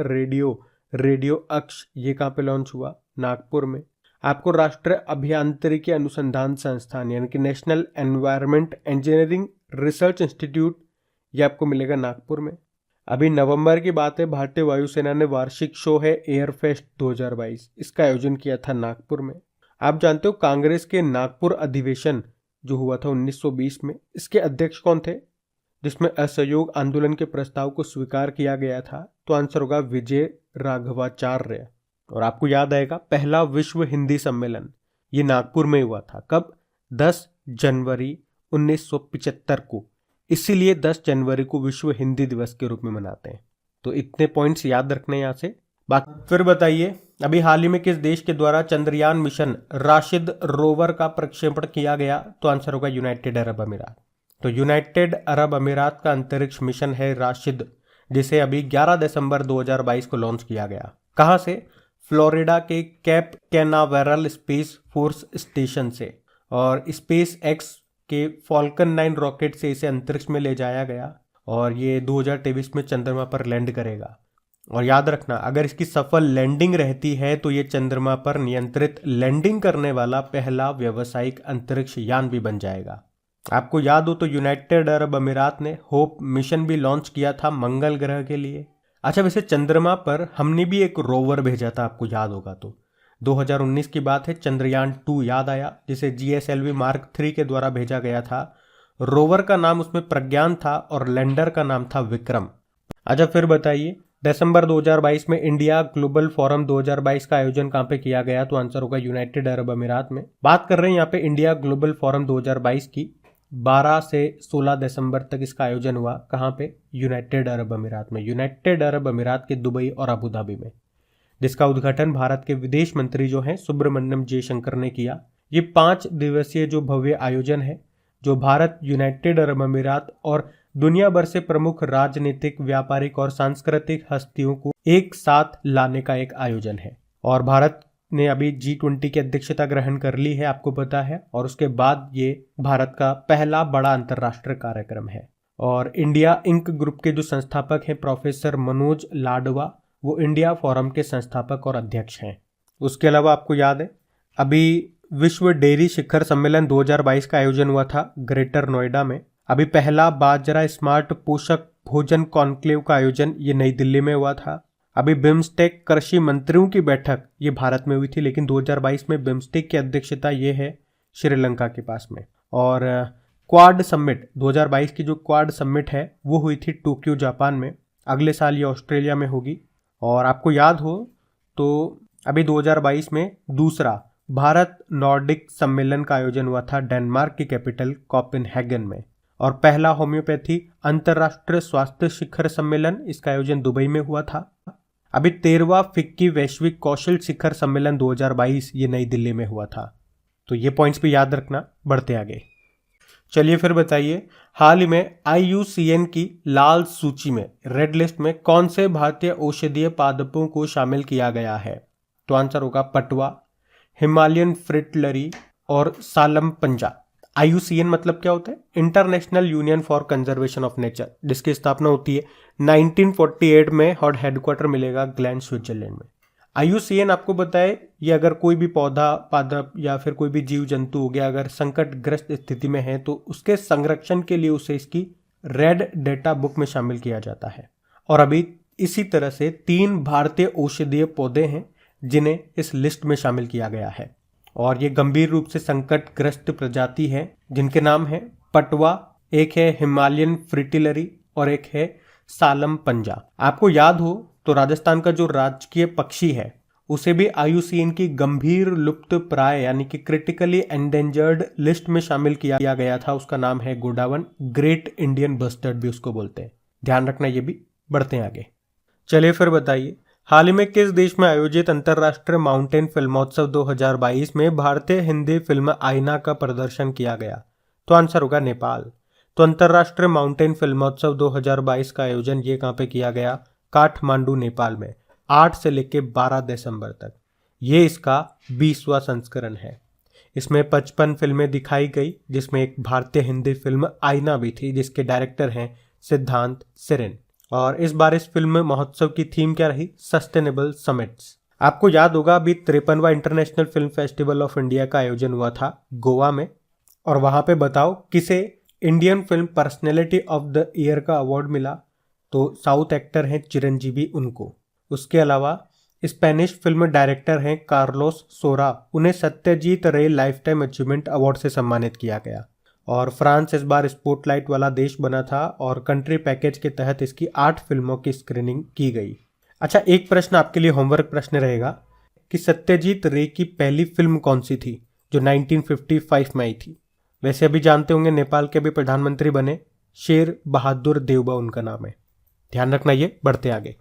रेडियो अक्ष ये कहाँ पे लॉन्च हुआ? नागपुर में। आपको राष्ट्रीय अभियांत्रिकी अनुसंधान संस्थान यानी कि national environment engineering research institute ये आपको मिलेगा नागपुर में। अभी नवंबर की बात है, भारतीय वायुसेना ने वार्षिक शो है एयरफेस्ट 2022, इसका आयोजन किया था नागपुर में। आप जानते हो कांग्रेस के नागपुर अधिवेशन जो हुआ था 1920 में, इसके अध्यक्ष कौन थे जिसमें असहयोग आंदोलन के प्रस्ताव को स्वीकार किया गया था? तो आंसर होगा विजय राघवाचार्य। और आपको याद आएगा पहला विश्व हिंदी सम्मेलन ये नागपुर में हुआ था, कब? 10 जनवरी 1975 को। इसीलिए 10 जनवरी को विश्व हिंदी दिवस के रूप में मनाते हैं। तो इतने पॉइंट्स याद रखने यहाँ से। बाकी फिर बताइए, अभी हाल ही में किस देश के द्वारा चंद्रयान मिशन राशिद रोवर का प्रक्षेपण किया गया? तो आंसर होगा यूनाइटेड अरब अमीरात। तो यूनाइटेड अरब अमीरात का अंतरिक्ष मिशन है राशिद, जिसे अभी 11 दिसंबर 2022 को लॉन्च किया गया। कहाँ से? फ्लोरिडा के cap Canaveral space force station से। और स्पेस एक्स के फॉल्कन 9 रॉकेट से इसे अंतरिक्ष में ले जाया गया और ये 2023 में चंद्रमा पर लैंड करेगा। और याद रखना, अगर इसकी सफल लैंडिंग रहती है तो ये चंद्रमा पर नियंत्रित लैंडिंग करने वाला पहला व्यावसायिक अंतरिक्ष यान भी बन जाएगा। आपको याद हो तो यूनाइटेड अरब अमीरात ने होप मिशन भी लॉन्च किया था मंगल ग्रह के लिए। अच्छा, वैसे चंद्रमा पर हमने भी एक रोवर भेजा था, आपको याद होगा तो 2019 की बात है, चंद्रयान 2 याद आया, जिसे GSLV मार्क 3 के द्वारा भेजा गया था। रोवर का नाम उसमें प्रज्ञान था और लैंडर का नाम था विक्रम। अच्छा, फिर बताइए, दिसंबर 2022 में इंडिया ग्लोबल फोरम 2022 का आयोजन कहाँ पे किया गया? तो आंसर होगा यूनाइटेड अरब अमीरात में। बात कर रहे हैं यहाँ पे इंडिया ग्लोबल फोरम 2022 की। 12 से 16 दिसंबर तक इसका आयोजन हुआ। कहाँ पे? यूनाइटेड अरब अमीरात में। यूनाइटेड अरब अमीरात के दुबई और अबू धाबी में, जिसका उद्घाटन भारत के विदेश मंत्री जो हैं सुब्रमण्यम जयशंकर ने किया। ये 5 दिवसीय जो भव्य आयोजन है, जो भारत, यूनाइटेड अरब अमीरात और दुनिया भर से प्रमुख राजनीतिक, व्यापारिक और सांस्कृतिक हस्तियों को एक साथ लाने का एक आयोजन है। और भारत ने अभी G20 की अध्यक्षता ग्रहण कर ली है, आपको पता है। और उसके बाद ये भारत का पहला बड़ा अंतर्राष्ट्रीय कार्यक्रम है। और इंडिया इंक ग्रुप के जो संस्थापक हैं प्रोफेसर मनोज लाडवा, वो इंडिया फोरम के संस्थापक और अध्यक्ष हैं। उसके अलावा आपको याद है अभी विश्व डेयरी शिखर सम्मेलन 2022 का आयोजन हुआ था ग्रेटर नोएडा में। अभी पहला बाजरा स्मार्ट पोषक भोजन कॉन्क्लेव का आयोजन ये नई दिल्ली में हुआ था। अभी बिम्स्टेक कृषि मंत्रियों की बैठक ये भारत में हुई थी, लेकिन 2022 में बिम्स्टेक की अध्यक्षता ये है श्रीलंका के पास में। और क्वाड समिट 2022 की जो क्वाड समिट है वो हुई थी टोक्यो जापान में। अगले साल ये ऑस्ट्रेलिया में होगी। और आपको याद हो तो अभी 2022 में दूसरा भारत नॉर्डिक सम्मेलन का आयोजन हुआ था डेनमार्क की कैपिटल कोपेनहेगन में। और पहला होम्योपैथी अंतर्राष्ट्रीय स्वास्थ्य शिखर सम्मेलन, इसका आयोजन दुबई में हुआ था। अभी 13वां फिक्की वैश्विक कौशल शिखर सम्मेलन 2022 ये नई दिल्ली में हुआ था। तो ये पॉइंट्स भी याद रखना। बढ़ते आगे। चलिए फिर बताइए, हाल ही में IUCN की लाल सूची में, रेड लिस्ट में कौन से भारतीय औषधीय पादपों को शामिल किया गया है? तो आंसर होगा पटवा, हिमालयन फ्रिटिलरी और सालम पंजा। IUCN मतलब क्या होता है? International union for conservation of nature, जिसकी स्थापना होती है 1948 में और हेडक्वार्टर मिलेगा ग्लैंड, स्विट्जरलैंड में। IUCN आपको बताए, ये अगर कोई भी पौधा, पादप या फिर कोई भी जीव जंतु हो गया, अगर संकटग्रस्त स्थिति में है तो उसके संरक्षण के लिए उसे इसकी रेड डेटा बुक में शामिल किया जाता है। और अभी इसी तरह से 3 भारतीय औषधीय पौधे हैं जिन्हें इस लिस्ट में शामिल किया गया है, और ये गंभीर रूप से संकटग्रस्त प्रजाति है, जिनके नाम है पटवा, एक है हिमालयन फ्रिटिलरी और एक है सालम पंजा। आपको याद हो तो राजस्थान का जो राजकीय पक्षी है उसे भी IUCN की गंभीर लुप्त प्राय यानी कि क्रिटिकली एंडेंजर्ड लिस्ट में शामिल किया गया था। उसका नाम है गोडावन, ग्रेट इंडियन बस्टर्ड भी उसको बोलते हैं। ध्यान रखना ये भी। बढ़ते हैं आगे। चलिए फिर बताइए, हाल ही में किस देश में आयोजित अंतर्राष्ट्रीय माउंटेन फिल्मोत्सव 2022 में भारतीय हिंदी फिल्म आईना का प्रदर्शन किया गया? तो आंसर होगा नेपाल। तो अंतर्राष्ट्रीय माउंटेन फिल्मोत्सव 2022 का आयोजन ये कहाँ पे किया गया? काठमांडू, नेपाल में, 8 से लेकर 12 दिसंबर तक। ये इसका 20वां संस्करण है। इसमें 55 फिल्में दिखाई गई, जिसमें एक भारतीय हिंदी फिल्म आईना भी थी, जिसके डायरेक्टर हैं सिद्धांत सिरेन। और इस बार इस फिल्म महोत्सव की थीम क्या रही? Sustainable summits. आपको याद होगा अभी 53वां international film festival of India का आयोजन हुआ था गोवा में, और वहां पे बताओ किसे Indian film personality of the year का अवार्ड मिला? तो साउथ एक्टर हैं चिरंजीवी, उनको। उसके अलावा स्पेनिश फिल्म डायरेक्टर हैं कार्लोस सोरा, उन्हें सत्यजीत रे लाइफ टाइम अचीवमेंट अवार्ड से सम्मानित किया गया। और फ्रांस इस बार स्पॉटलाइट वाला देश बना था, और कंट्री पैकेज के तहत इसकी 8 फिल्मों की स्क्रीनिंग की गई। अच्छा, एक प्रश्न आपके लिए होमवर्क प्रश्न रहेगा कि सत्यजीत रे की पहली फिल्म कौन सी थी जो 1955 में आई थी? वैसे अभी जानते होंगे नेपाल के भी प्रधानमंत्री बने, शेर बहादुर देउबा उनका नाम है। ध्यान रखना ये। बढ़ते आगे।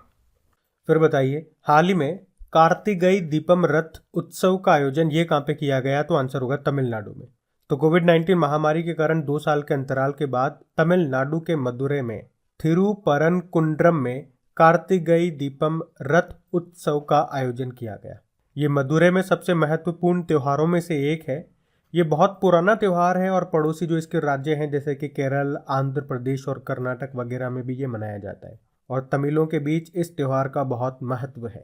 फिर बताइए, हाल ही में कार्तिकेय दीपम रथ उत्सव का आयोजन ये कहाँ पे किया गया? तो आंसर होगा तमिलनाडु में। तो कोविड-19 महामारी के कारण 2 साल के अंतराल के बाद तमिलनाडु के मदुरै में थिरुपरनकुंड्रम में कार्तिकेय दीपम रथ उत्सव का आयोजन किया गया। ये मदुरै में सबसे महत्वपूर्ण त्योहारों में से एक है। ये बहुत पुराना त्यौहार है, और पड़ोसी जो इसके राज्य हैं जैसे कि केरल, आंध्र प्रदेश और कर्नाटक वगैरह में भी ये मनाया जाता है, और तमिलों के बीच इस त्यौहार का बहुत महत्व है।